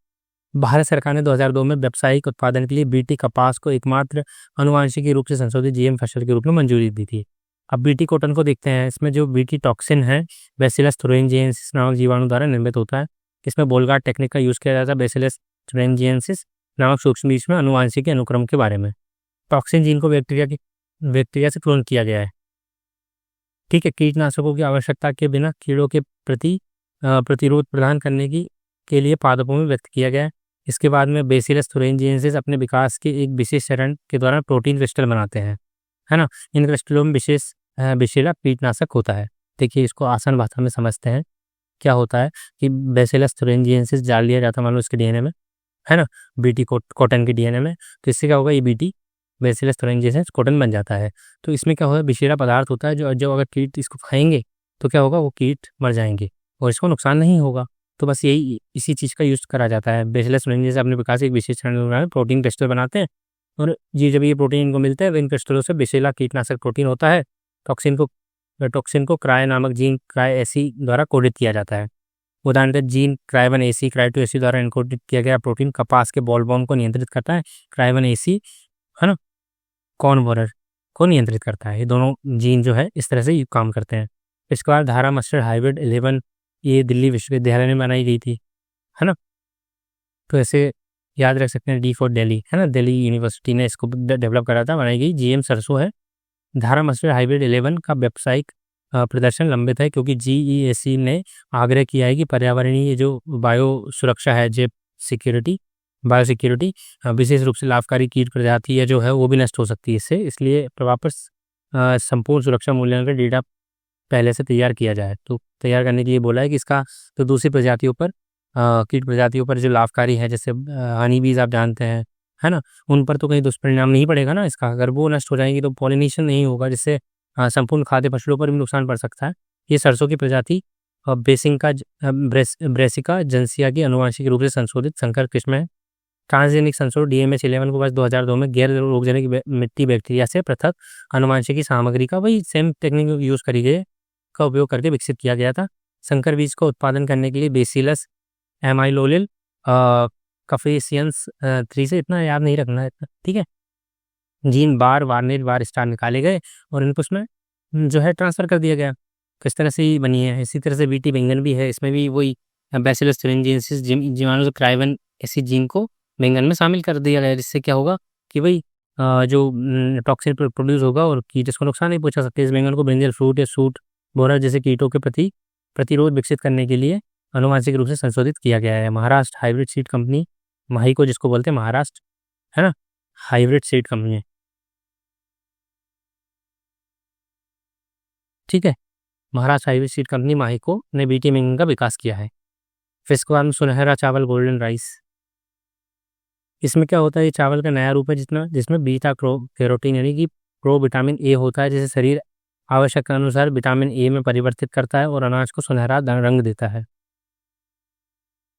भारत सरकार ने 2002 में व्यावसायिक उत्पादन के लिए बीटी कपास को एकमात्र आनुवंशिक रूप से संशोधित जीएम फसल के रूप में मंजूरी दी थी। अब बीटी कॉटन को देखते हैं। इसमें जो बीटी टॉक्सिन है बैसिलस thuringiensis नामक जीवाणु द्वारा निर्मित होता है। इसमें बोलगार्ड टेक्निक का यूज किया जाता है बैसिलस thuringiensis नामक सूक्ष्म बीज में आनुवंशिक अनुक्रम के बारे में। टॉक्सिन जीन को बैक्टीरिया से क्लोन किया गया है। ठीक है, कीटनाशकों की आवश्यकता के बिना कीड़ों के प्रति प्रतिरोध प्रदान करने के लिए पादपों में व्यक्त किया गया है। इसके बाद में बेसिलस thuringiensis अपने विकास के एक विशेष चरण के दौरान प्रोटीन क्रिस्टल बनाते हैं, है ना। इन क्रिस्टलों में विषैला कीटनाशक होता है। देखिए, इसको आसान भाषा में समझते हैं। क्या होता है कि बेसिलस thuringiensis डाल दिया जाता है मान लो इसके डीएनए में, है ना, बीटी कॉटन के डीएनए में, तो इससे क्या होगा, ये बीटी बेसिलस thuringiensis कॉटन बन जाता है। तो इसमें क्या होगा, विषैला पदार्थ होता है जो अगर कीट इसको खाएंगे तो क्या होगा, वो कीट मर जाएंगे और इसको नुकसान नहीं होगा। तो बस इसी चीज़ का यूज करा जाता है। बेसिलस thuringiensis अपने विकास एक विशेष चरण में प्रोटीन क्रिस्टल बनाते हैं और जब ये प्रोटीन इनको मिलता है इन क्रिस्टलों से विषैला कीटनाशक प्रोटीन होता है। टॉक्सिन को क्राय नामक जीन क्राय-AC द्वारा कोडित किया जाता है। उदाहरण जीन क्राय1AC क्राय2AC द्वारा इनकोडित किया गया प्रोटीन कपास के बॉल बॉर्न को नियंत्रित करता है। क्राय1AC, है ना, कॉर्न बोरर को नियंत्रित करता है। ये दोनों जीन जो है इस तरह से काम करते हैं। इसके बाद धारा मस्टर्ड हाइब्रिड 11 ये दिल्ली विश्वविद्यालय में बनाई गई थी, है ना। तो ऐसे याद रख सकते हैं, डी फॉर दिल्ली, है ना, दिल्ली यूनिवर्सिटी ने इसको डेवलप करा था, बनाई गई। जीएम सरसों है। धारा मस्टर्ड हाइब्रिड 11 का व्यावसायिक प्रदर्शन लंबित है क्योंकि GEAC ने आग्रह किया है कि पर्यावरणीय जो बायो सुरक्षा है, बायोसिक्योरिटी विशेष रूप से लाभकारी कीट प्रजाति है जो है वो भी नष्ट हो सकती है इससे, इसलिए प्रभाव संपूर्ण सुरक्षा मूल्यांकन डेटा पहले से तैयार किया जाए। तो तैयार करने के लिए बोला है कि इसका तो दूसरी प्रजातियों पर कीट प्रजातियों पर जो लाभकारी है, जैसे हनी बीज आप जानते हैं, है ना, उन पर तो कहीं दुष्परिणाम नहीं पड़ेगा ना इसका। अगर वो नष्ट हो जाएंगी तो पॉलिनेशन नहीं होगा, जिससे संपूर्ण खाद्य फसलों पर भी नुकसान पड़ सकता है। ये सरसों की प्रजाति ब्रेसिका जंसिया की आनुवंशिक रूप से संशोधित संकर किस्म है। ट्रांसजेनिक संशोधन DMH11 को वर्ष 2002 में गैर रोगजनक मिट्टी बैक्टीरिया से पृथक आनुवंशिकी सामग्री का वही सेम टेक्निक यूज करी गई का उपयोग करके विकसित किया गया था। संकर बीज का उत्पादन करने के लिए बेसिलस एमाइलोलिल कफेसियंस 3 से इतना याद नहीं रखना है, ठीक है। जीन बार स्टार निकाले गए और इनको उसमें जो है ट्रांसफर कर दिया गया। किस तरह से बनी है, इसी तरह से बीटी बैंगन भी है। इसमें भी वही बैसिलस thuringiensis जीवाणु से क्राय1AC जीन को बैंगन में शामिल कर दिया गया, जिससे क्या होगा कि भाई जो टॉक्सिन प्रोड्यूस होगा और कीट इसको नुकसान नहीं पहुंचा सकते। इस बैंगन को ब्रिंजल फ्रूट या सूट बोरर जैसे कीटों के प्रति प्रतिरोध विकसित करने के लिए आनुवंशिक रूप से संशोधित किया गया है। महाराष्ट्र हाइब्रिड सीड कंपनी, माही को जिसको बोलते हैं महाराष्ट्र, है ना, हाइब्रिड सीड कंपनी है, ठीक है। महाराष्ट्र हाइब्रिड सीड कंपनी माही को ने बीटी बैंगन का विकास किया है। फिर इसके बाद में सुनहरा चावल गोल्डन राइस। इसमें क्या होता है, ये चावल का नया रूप है जिसमें बीटा कैरोटीन यानी कि प्रो विटामिन ए होता है, जिसे शरीर आवश्यकता अनुसार विटामिन ए में परिवर्तित करता है और अनाज को सुनहरा रंग देता है।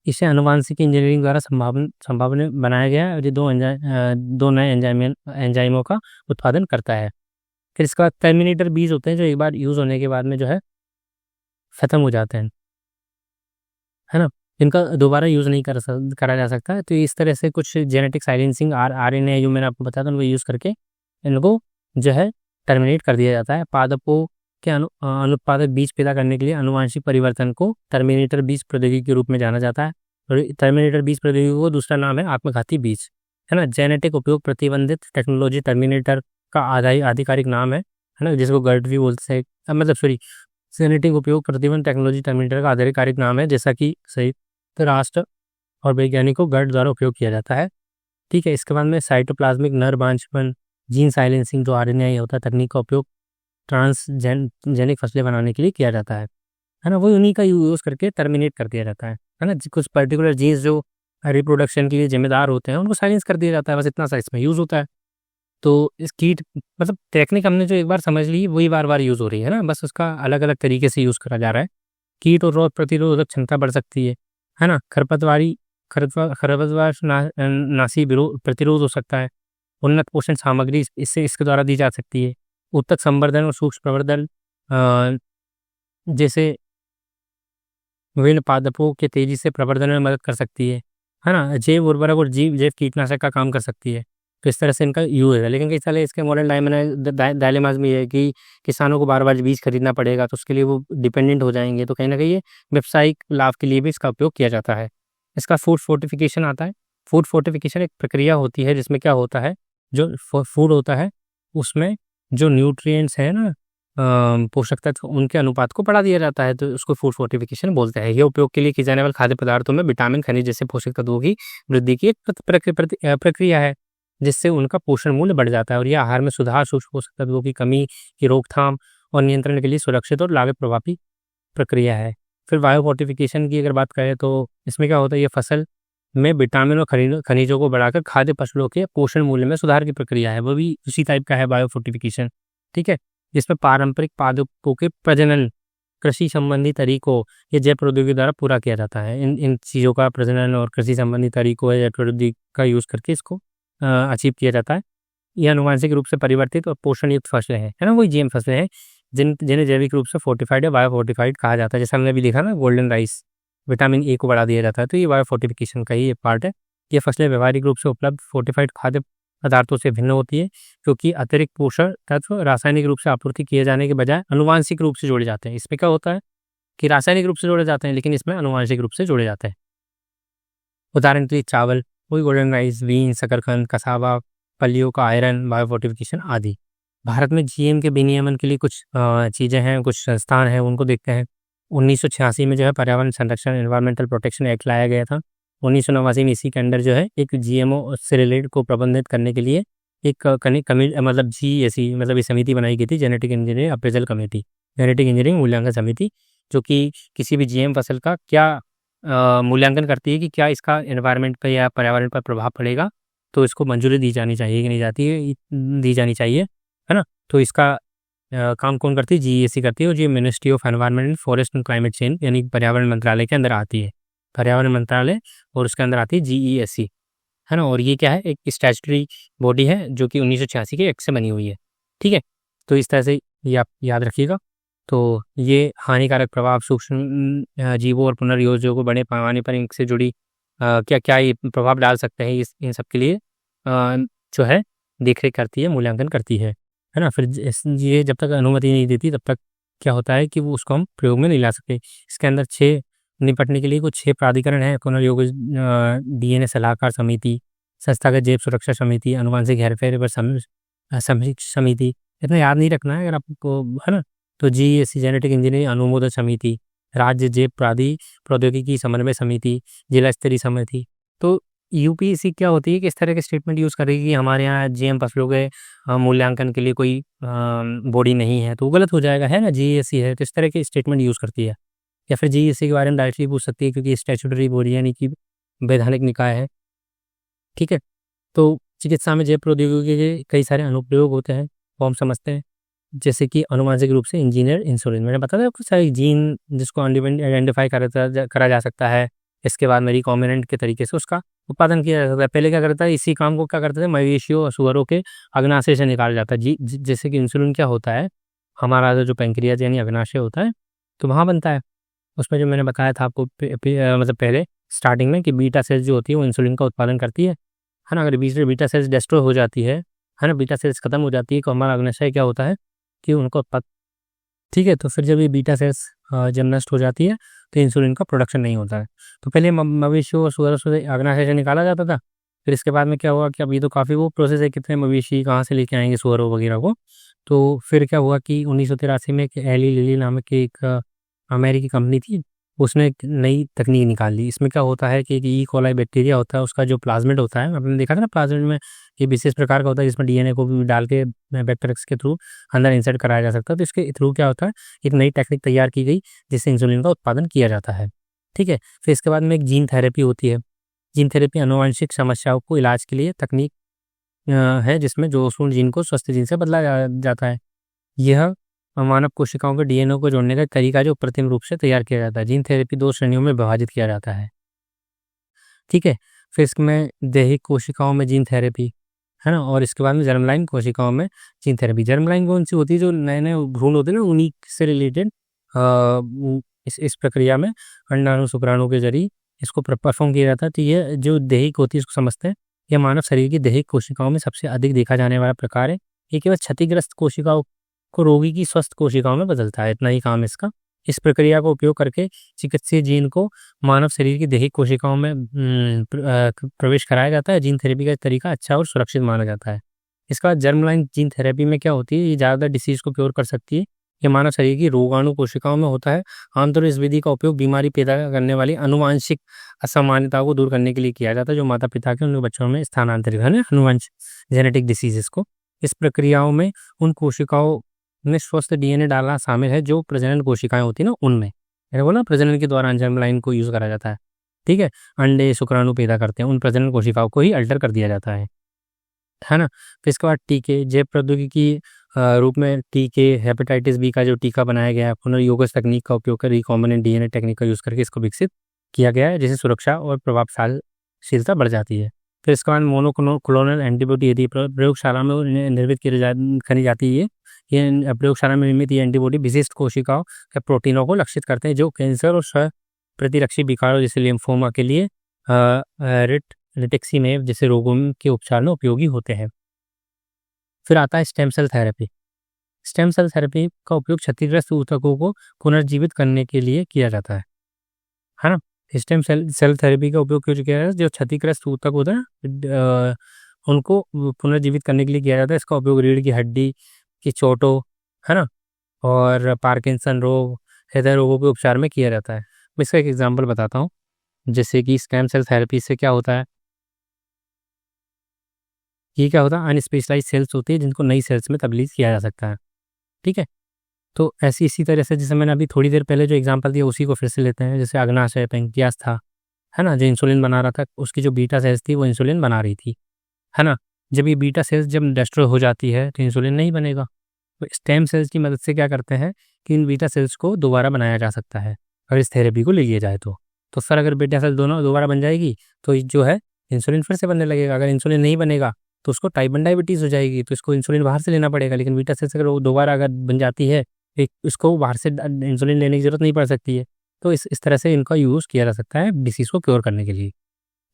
इसे आनुवंशिक इंजीनियरिंग द्वारा संभावना बनाया गया है और ये दो नए एंजाइमों का उत्पादन करता है। फिर इसका टर्मिनेटर बीज होते हैं जो एक बार यूज़ होने के बाद में जो है ख़त्म हो जाते हैं, है ना, इनका दोबारा यूज़ नहीं करा जा सकता है। तो इस तरह से कुछ जेनेटिक साइलेंसिंग RNA जो मैंने आपको बताया था उनको यूज़ करके इनको जो है टर्मिनेट कर दिया जाता है। पादपों के अनुत्पादक बीज पैदा करने के लिए आनुवंशिक परिवर्तन को टर्मिनेटर बीज प्रौद्योगिकी के रूप में जाना जाता है और टर्मिनेटर बीज प्रौद्योगिकी को दूसरा नाम है आत्मघाती बीज, है ना। जेनेटिक उपयोग प्रतिबंधित टेक्नोलॉजी टर्मिनेटर का आधिकारिक नाम है ना, जिसको GURT भी बोलते हैं, मतलब जेनेटिक उपयोग प्रतिबंध टेक्नोलॉजी टर्मिनेटर का आधिकारिक नाम है, जैसा कि संयुक्त राष्ट्र और वैज्ञानिकों GURT द्वारा उपयोग किया जाता है, ठीक है। इसके बाद में साइटोप्लाज्मिक नर बांझपन जीन साइलेंसिंग जो RNA होता है तकनीक का उपयोग ट्रांसजेनिक फसलें बनाने के लिए किया जाता है ना, वो उन्हीं का यूज़ करके टर्मिनेट कर दिया जाता है ना। कुछ पर्टिकुलर जीन्स जो रिप्रोडक्शन के लिए जिम्मेदार होते हैं उनको साइलेंस कर दिया जाता है, बस इतना सा इसमें यूज़ होता है। तो इस कीट मतलब टेक्निक हमने जो एक बार समझ ली वही बार यूज़ हो रही है ना, बस उसका अलग अलग तरीके से यूज़ करा जा रहा है। कीट और रोग प्रतिरोधक क्षमता बढ़ सकती है ना। खरपतवार नाशी प्रतिरोध हो सकता है। उन्नत पोषण सामग्री इसके द्वारा दी जा सकती है। उत्तक संवर्धन और सूक्ष्म प्रवर्धन जैसे विभिन्न पादपों के तेजी से प्रवर्धन में मदद कर सकती है है ना? जैव उर्वरक और जैव कीटनाशक का काम कर सकती है। तो इस तरह से इनका यूज़ है। लेकिन कई सारे इसके मॉडर्न डायलेमास भी है कि किसानों को बार-बार बीज खरीदना पड़ेगा, तो उसके लिए वो डिपेंडेंट हो जाएँगे। तो कहीं न कहीं ये व्यावसायिक लाभ के लिए भी इसका उपयोग किया जाता है। इसका फूड फोर्टिफिकेशन आता है। फूड फोर्टिफिकेशन एक प्रक्रिया होती है जिसमें क्या होता है, जो फूड होता है उसमें जो न्यूट्रिएंट्स हैं ना, पोषक तत्व, उनके अनुपात को बढ़ा दिया जाता है, तो उसको फूड फोर्टिफिकेशन बोलते हैं। ये उपयोग के लिए की जाने वाले खाद्य पदार्थों में विटामिन, खनिज जैसे पोषक तत्वों की वृद्धि की एक प्रक्रिया है, जिससे उनका पोषण मूल्य बढ़ जाता है और ये आहार में सुधार, सूक्ष्म पोषक तत्वों की कमी की रोकथाम और नियंत्रण के लिए सुरक्षित और लागत प्रभावी प्रक्रिया है। फिर बायो फोर्टिफिकेशन की अगर बात करें तो इसमें क्या होता है, ये फसल में विटामिन और खनिजों को बढ़ाकर खाद्य फसलों के पोषण मूल्य में सुधार की प्रक्रिया है। वो भी उसी टाइप का है बायो फोर्टिफिकेशन। ठीक है? जिसमें पारंपरिक पादपों के प्रजनन, कृषि संबंधी तरीकों या जैव प्रौद्योगिकी द्वारा पूरा किया जाता है। इन इन चीज़ों का प्रजनन और कृषि संबंधी तरीकों या जैव प्रौद्योगिकी का यूज़ करके इसको अचीव किया जाता है। ये आनुवांशिक रूप से परिवर्तित और पोषण युक्त फसलें हैं, है ना? वही जीएम फसलें हैं जिन्हें जैविक रूप से फोर्टिफाइड या बायो फोर्टिफाइड कहा जाता है। जैसे हमने अभी देखा ना, गोल्डन राइस, विटामिन ए को बढ़ा दिया जाता है, तो ये बायो फोर्टिफिकेशन का ही एक पार्ट है। ये फसलें व्यावहारिक रूप से उपलब्ध फोर्टिफाइड खाद्य पदार्थों से भिन्न होती है, क्योंकि अतिरिक्त पोषण तत्व रासायनिक रूप से आपूर्ति किए जाने के बजाय आनुवांशिक रूप से जोड़े जाते हैं। इसमें क्या होता है कि रासायनिक रूप से जोड़े जाते हैं, लेकिन इसमें आनुवांशिक रूप से जोड़े जाते हैं। उदाहरण के लिए चावल, वही गोल्डन राइस, बीन, शकरकंद, कसावा, फलियों का आयरन, बायो फोर्टिफिकेशन आदि। भारत में जीएम के विनियमन के लिए कुछ चीज़ें हैं, कुछ संस्थान हैं, उनको देखते हैं। 1986 में जो है पर्यावरण संरक्षण, एनवायरमेंटल प्रोटेक्शन एक्ट लाया गया था। 1989 में इसी के अंडर जो है एक जीएमओ से रिलेटेड को प्रबंधित करने के लिए एक मतलब जीएसी, मतलब ये समिति बनाई गई थी, genetic engineering appraisal committee, genetic engineering मूल्यांकन समिति, जो कि किसी भी जीएम फसल का क्या मूल्यांकन करती है कि क्या इसका एनवायरनमेंट पर या पर्यावरण पर प्रभाव पड़ेगा, तो इसको मंजूरी दी जानी चाहिए कि नहीं जाती है, दी जानी चाहिए, है ना? तो इसका काम कौन करती है? जीएसी करती है, और ये ministry of environment, forest and climate change यानी पर्यावरण मंत्रालय के अंदर आती है। पर्यावरण मंत्रालय और उसके अंदर आती है जीईएससी, है ना? और ये क्या है, एक स्टैट्यूटरी बॉडी है जो कि 1986 के एक्ट से बनी हुई है। ठीक है? तो इस तरह से ये आप याद रखिएगा। तो ये हानिकारक प्रभाव सूक्ष्म जीवों और पुनर्योजों को बड़े पैमाने पर इनसे जुड़ी क्या क्या ये प्रभाव डाल सकते हैं, इन सब के लिए जो है देखरेख करती है, मूल्यांकन करती है ना? फिर ये जब तक अनुमति नहीं देती तब तक क्या होता है कि वो उसको हम प्रयोग में नहीं ला सकते। इसके अंदर निपटने के लिए कुछ 6 प्राधिकरण हैं: पुनर्योग डीएनए सलाहकार समिति, संस्थागत जैव सुरक्षा समिति, आनुवंशिक हेरफेर पर समीक्षा समिति। इतना याद नहीं रखना है अगर आपको, है ना? तो जीएसी, जेनेटिक इंजीनियरिंग अनुमोदन समिति, राज्य जैव प्रौद्योगिकी समन्वय समिति, जिला स्तरीय समिति। तो यूपीएससी क्या होती है कि इस तरह के स्टेटमेंट यूज़ करेगी कि हमारे यहाँ जीएम फसलों के मूल्यांकन के लिए कोई बॉडी नहीं है, तो गलत हो जाएगा, है ना? जीएससी है, तो इस तरह के स्टेटमेंट यूज़ करती है। या फिर जीएससी के बारे में डायरेक्टली पूछ सकती है, क्योंकि स्टैट्यूटरी बॉडी यानी कि वैधानिक निकाय है। ठीक है? तो चिकित्सा में जैव प्रौद्योगिकी के कई सारे अनुप्रयोग होते हैं, वो हम समझते हैं। जैसे कि आनुवंशिक रूप से इंजीनियर इंसुलिन, मैंने बताया आपको, सारे जीन जिसको आइडेंटिफाई करा जा सकता है, इसके बाद में रिकॉम्बिनेंट के तरीके से उसका उत्पादन किया जा सकता है। पहले क्या करता है, इसी काम को क्या करते थे, मवेशियों और सुअरों के अग्नाशय से निकाला जाता है। जैसे कि इंसुलिन क्या होता है, हमारा जो पैंक्रियाज यानी अग्नाशय होता है, तो वहाँ बनता है। उसमें जो मैंने बताया था आपको मतलब पहले स्टार्टिंग में, कि बीटा सेल्स जो होती है वो इंसुलिन का उत्पादन करती है ना? अगर बीच में बीटा सेल्स डिस्ट्रॉय हो जाती है ना, बीटा सेल्स खत्म हो जाती है, तो हमारा अग्नाशय क्या होता है कि उनको उत्पाद, ठीक है? तो फिर जब ये बीटा सेल्स जब नष्ट हो जाती है तो इंसुलिन का प्रोडक्शन नहीं होता है। तो पहले मवेशियों और सुअरों से अग्नाशय से निकाला जाता था। फिर इसके बाद में क्या हुआ कि अब ये तो काफ़ी वो प्रोसेस है, कितने मवेशी कहाँ से लेके आएंगे सुअरों वगैरह को। तो फिर क्या हुआ कि 1983 में एक एली लिली नामक एक अमेरिकी कंपनी थी, उसने एक नई तकनीक निकाल ली। इसमें क्या होता है कि एक ई कोलाई बैक्टीरिया होता है, उसका जो प्लाज्मिड होता है, आपने देखा था ना प्लाज्मिड में, ये विशेष प्रकार का होता है जिसमें डीएनए को भी डाल के बैक्टीरिया के थ्रू अंदर इंसर्ट कराया जा सकता है। तो इसके थ्रू क्या होता है, एक नई टेक्निक तैयार की गई जिससे इंसुलिन का उत्पादन किया जाता है। ठीक है? फिर इसके बाद में एक जीन थेरेपी होती है। जीन थेरेपी आनुवंशिक समस्याओं को इलाज के लिए तकनीक है जिसमें जोसून जीन को स्वस्थ जीन से बदला जाता है। यह मानव कोशिकाओं के डीएनए को जोड़ने का तरीका जो कृत्रिम रूप से तैयार किया जाता है। जीन थेरेपी 2 श्रेणियों में विभाजित किया जाता है। ठीक है? फिर इसमें दैहिक कोशिकाओं में जीन थेरेपी, है ना? और इसके बाद में जर्मलाइन कोशिकाओं में जीन थेरेपी। जर्मलाइन कौन सी होती है? जो नए-नए भ्रूण होते हैं ना, उन्हीं से रिलेटेड इस प्रक्रिया में अंडाणु शुक्राणु के जरिए इसको परफॉर्म किया जाता है। तो ये जो दैहिक होती है इसको समझते हैं। यह मानव शरीर की दैहिक कोशिकाओं में सबसे अधिक देखा जाने वाला प्रकार है। ये केवल क्षतिग्रस्त कोशिकाओं को रोगी की स्वस्थ कोशिकाओं में बदलता है, इतना ही काम है इसका। इस प्रक्रिया का उपयोग करके चिकित्सीय जीन को मानव शरीर की दैहिक कोशिकाओं में प्रवेश कराया जाता है। जीन थेरेपी का तरीका अच्छा और सुरक्षित माना जाता है। इसके बाद जर्म लाइन जीन थेरेपी में क्या होती है, ये ज़्यादातर डिसीज को क्योर कर सकती है। ये मानव शरीर की रोगाणु कोशिकाओं में होता है। आमतौर पर इस विधि का उपयोग बीमारी पैदा करने वाली आनुवांशिक असामान्यताओं को दूर करने के लिए किया जाता है, जो माता पिता के उनके बच्चों में स्थानांतरित है, अनुवंश जेनेटिक डिसीजेस को। इस प्रक्रियाओं में उन कोशिकाओं में स्वस्थ डीएनए डालना शामिल है जो प्रजनन कोशिकाएं होती है ना उनमें। मैंने बोला प्रजनन के दौरान जर्म लाइन को यूज़ करा जाता है, ठीक है। अंडे शुक्राणु पैदा करते हैं, उन प्रजनन कोशिकाओं को ही अल्टर कर दिया जाता है ना। फिर इसके बाद टीके, जैव प्रौद्योगिकी रूप में टीके, हेपेटाइटिस बी का जो टीका बनाया गया है, पुनर्योगस तकनीक का उपयोग कर रिकॉम्बिनेंट डीएनए टेक्निक का यूज़ करके इसको विकसित किया गया है, जिससे सुरक्षा और प्रभावशीलता बढ़ जाती है। फिर इसके बाद मोनोक्लोनल एंटीबॉडी यदि प्रयोगशाला में निर्मित करी जाती है। ये प्रयोगशाला में निर्मित ये एंटीबॉडी विशिष्ट कोशिकाओं के प्रोटीनों को लक्षित करते हैं, जो कैंसर और प्रतिरक्षी विकारों जैसे लिम्फोमा के लिए रिटुक्सीमेब जैसे रोगों के उपचार में उपयोगी होते हैं। फिर आता है stem cell therapy. Stem cell therapy का उपयोग क्षतिग्रस्त ऊतकों को पुनर्जीवित करने के लिए किया जाता है ना। स्टेम सेल थेरेपी का उपयोग क्यों किया जाता है, जो क्षतिग्रस्त ऊतक होता है उनको पुनर्जीवित करने के लिए किया जाता है। इसका उपयोग रीढ़ की हड्डी की चोटों, है ना, और पार्किंसन रोग, हृदय रोगों के उपचार में किया जाता है। मैं इसका एक एग्जांपल बताता हूँ। जैसे कि स्टेम सेल थेरेपी से क्या होता है, ये क्या होता है, अनस्पेशलाइज्ड सेल्स होती है जिनको नई सेल्स में तब्दील किया जा सकता है, ठीक है। तो ऐसी इसी तरह से जैसे मैंने अभी थोड़ी देर पहले जो एग्जांपल दिया उसी को फिर से लेते हैं। जैसे अग्नाशय पेंक्रियास था, है ना, जो इंसुलिन बना रहा था, उसकी जो बीटा सेल्स थी वो इंसुलिन बना रही थी, है ना। जब ये बीटा सेल्स जब डिस्ट्रॉय हो जाती है तो इंसुलिन नहीं बनेगा। तो स्टेम सेल्स की मदद से क्या करते हैं कि इन बीटा सेल्स को दोबारा बनाया जा सकता है अगर इस थेरेपी को ले लिया जाए तो सर अगर बीटा सेल दोनों दोबारा बन जाएगी तो जो है इंसुलिन फिर से बनने लगेगा। अगर इंसुलिन नहीं बनेगा तो उसको टाइप 1 डायबिटीज़ हो जाएगी, तो इसको इंसुलिन बाहर से लेना पड़ेगा। लेकिन बीटा सेल्स अगर वो दोबारा अगर बन जाती है, इसको बाहर से इंसुलिन लेने की ज़रूरत नहीं पड़ सकती है। तो इस तरह से इनका यूज़ किया जा सकता है डिसीज़ को क्योर करने के लिए।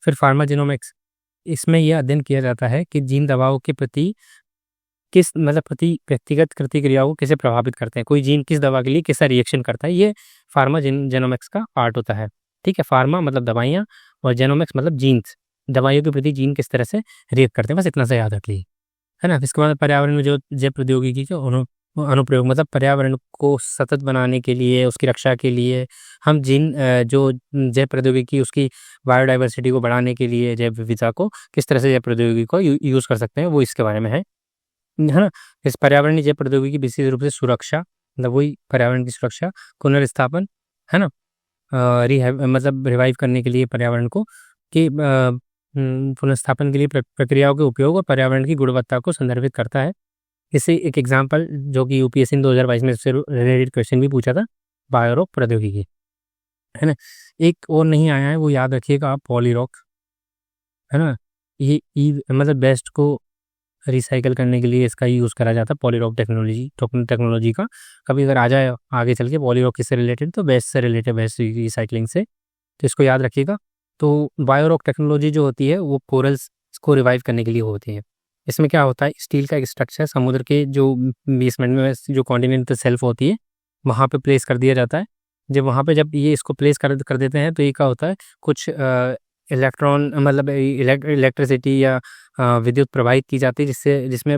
फिर फार्माजिनोमिक्स, इसमें यह अध्ययन किया जाता है कि जीन दवाओं के प्रति प्रति व्यक्तिगत प्रतिक्रियाओं को कैसे प्रभावित करते हैं, कोई जीन किस दवा के लिए कैसा रिएक्शन करता है, ये फार्माजिनोमिक्स का पार्ट होता है, ठीक है। फार्मा मतलब दवाइयाँ और जेनोमिक्स मतलब जीन्स, दवाइयों के प्रति जीन किस तरह से रिएक्ट करते हैं, बस इतना सा याद रखिए, है ना। इसके बाद पर्यावरण में जो जैव प्रौद्योगिकी के अनुप्रयोग, मतलब पर्यावरण को सतत बनाने के लिए, उसकी रक्षा के लिए हम जो जैव प्रौद्योगिकी उसकी बायोडाइवर्सिटी को बढ़ाने के लिए, जैव विविधता को किस तरह से जैव प्रौद्योगिकी को यूज़ कर सकते हैं, वो इसके बारे में है ना। इस पर्यावरणीय जैव प्रौद्योगिकी विशेष रूप से सुरक्षा, मतलब वही पर्यावरण की सुरक्षा, पुनर्स्थापन, है ना, मतलब रिवाइव करने के लिए पर्यावरण को कि पुनर्स्थापन के लिए प्रक्रियाओं के उपयोग और पर्यावरण की गुणवत्ता को संदर्भित करता है। इससे एक एग्जांपल जो कि यूपीएससी ने 2022 में सबसे रिलेटेड क्वेश्चन भी पूछा था, बायोरॉक प्रौद्योगिकी, है ना। एक और नहीं आया है, वो याद रखिएगा आप, पॉलीरॉक, है ना। ये मतलब बेस्ट को रिसाइकल करने के लिए इसका यूज़ करा जाता है, पॉलीरॉक टेक्नोलॉजी का। कभी अगर आ जाए आगे चल के पॉलीरॉक किससे रिलेटेड, तो बेस्ट से रिलेटेड, बेस्ट रिसाइकलिंग से, तो इसको याद रखिएगा। तो बायोरॉक टेक्नोलॉजी जो होती है वो कोरल्स को रिवाइव करने के लिए होती है। इसमें क्या होता है, स्टील का एक स्ट्रक्चर समुद्र के जो बेसमेंट में जो कॉन्टिनेंटल शेल्फ होती है वहाँ पे प्लेस कर दिया जाता है। जब ये इसको प्लेस कर देते हैं तो ये क्या होता है, कुछ इलेक्ट्रॉन मतलब इलेक्ट्रिसिटी या विद्युत प्रवाहित की जाती है जिसमें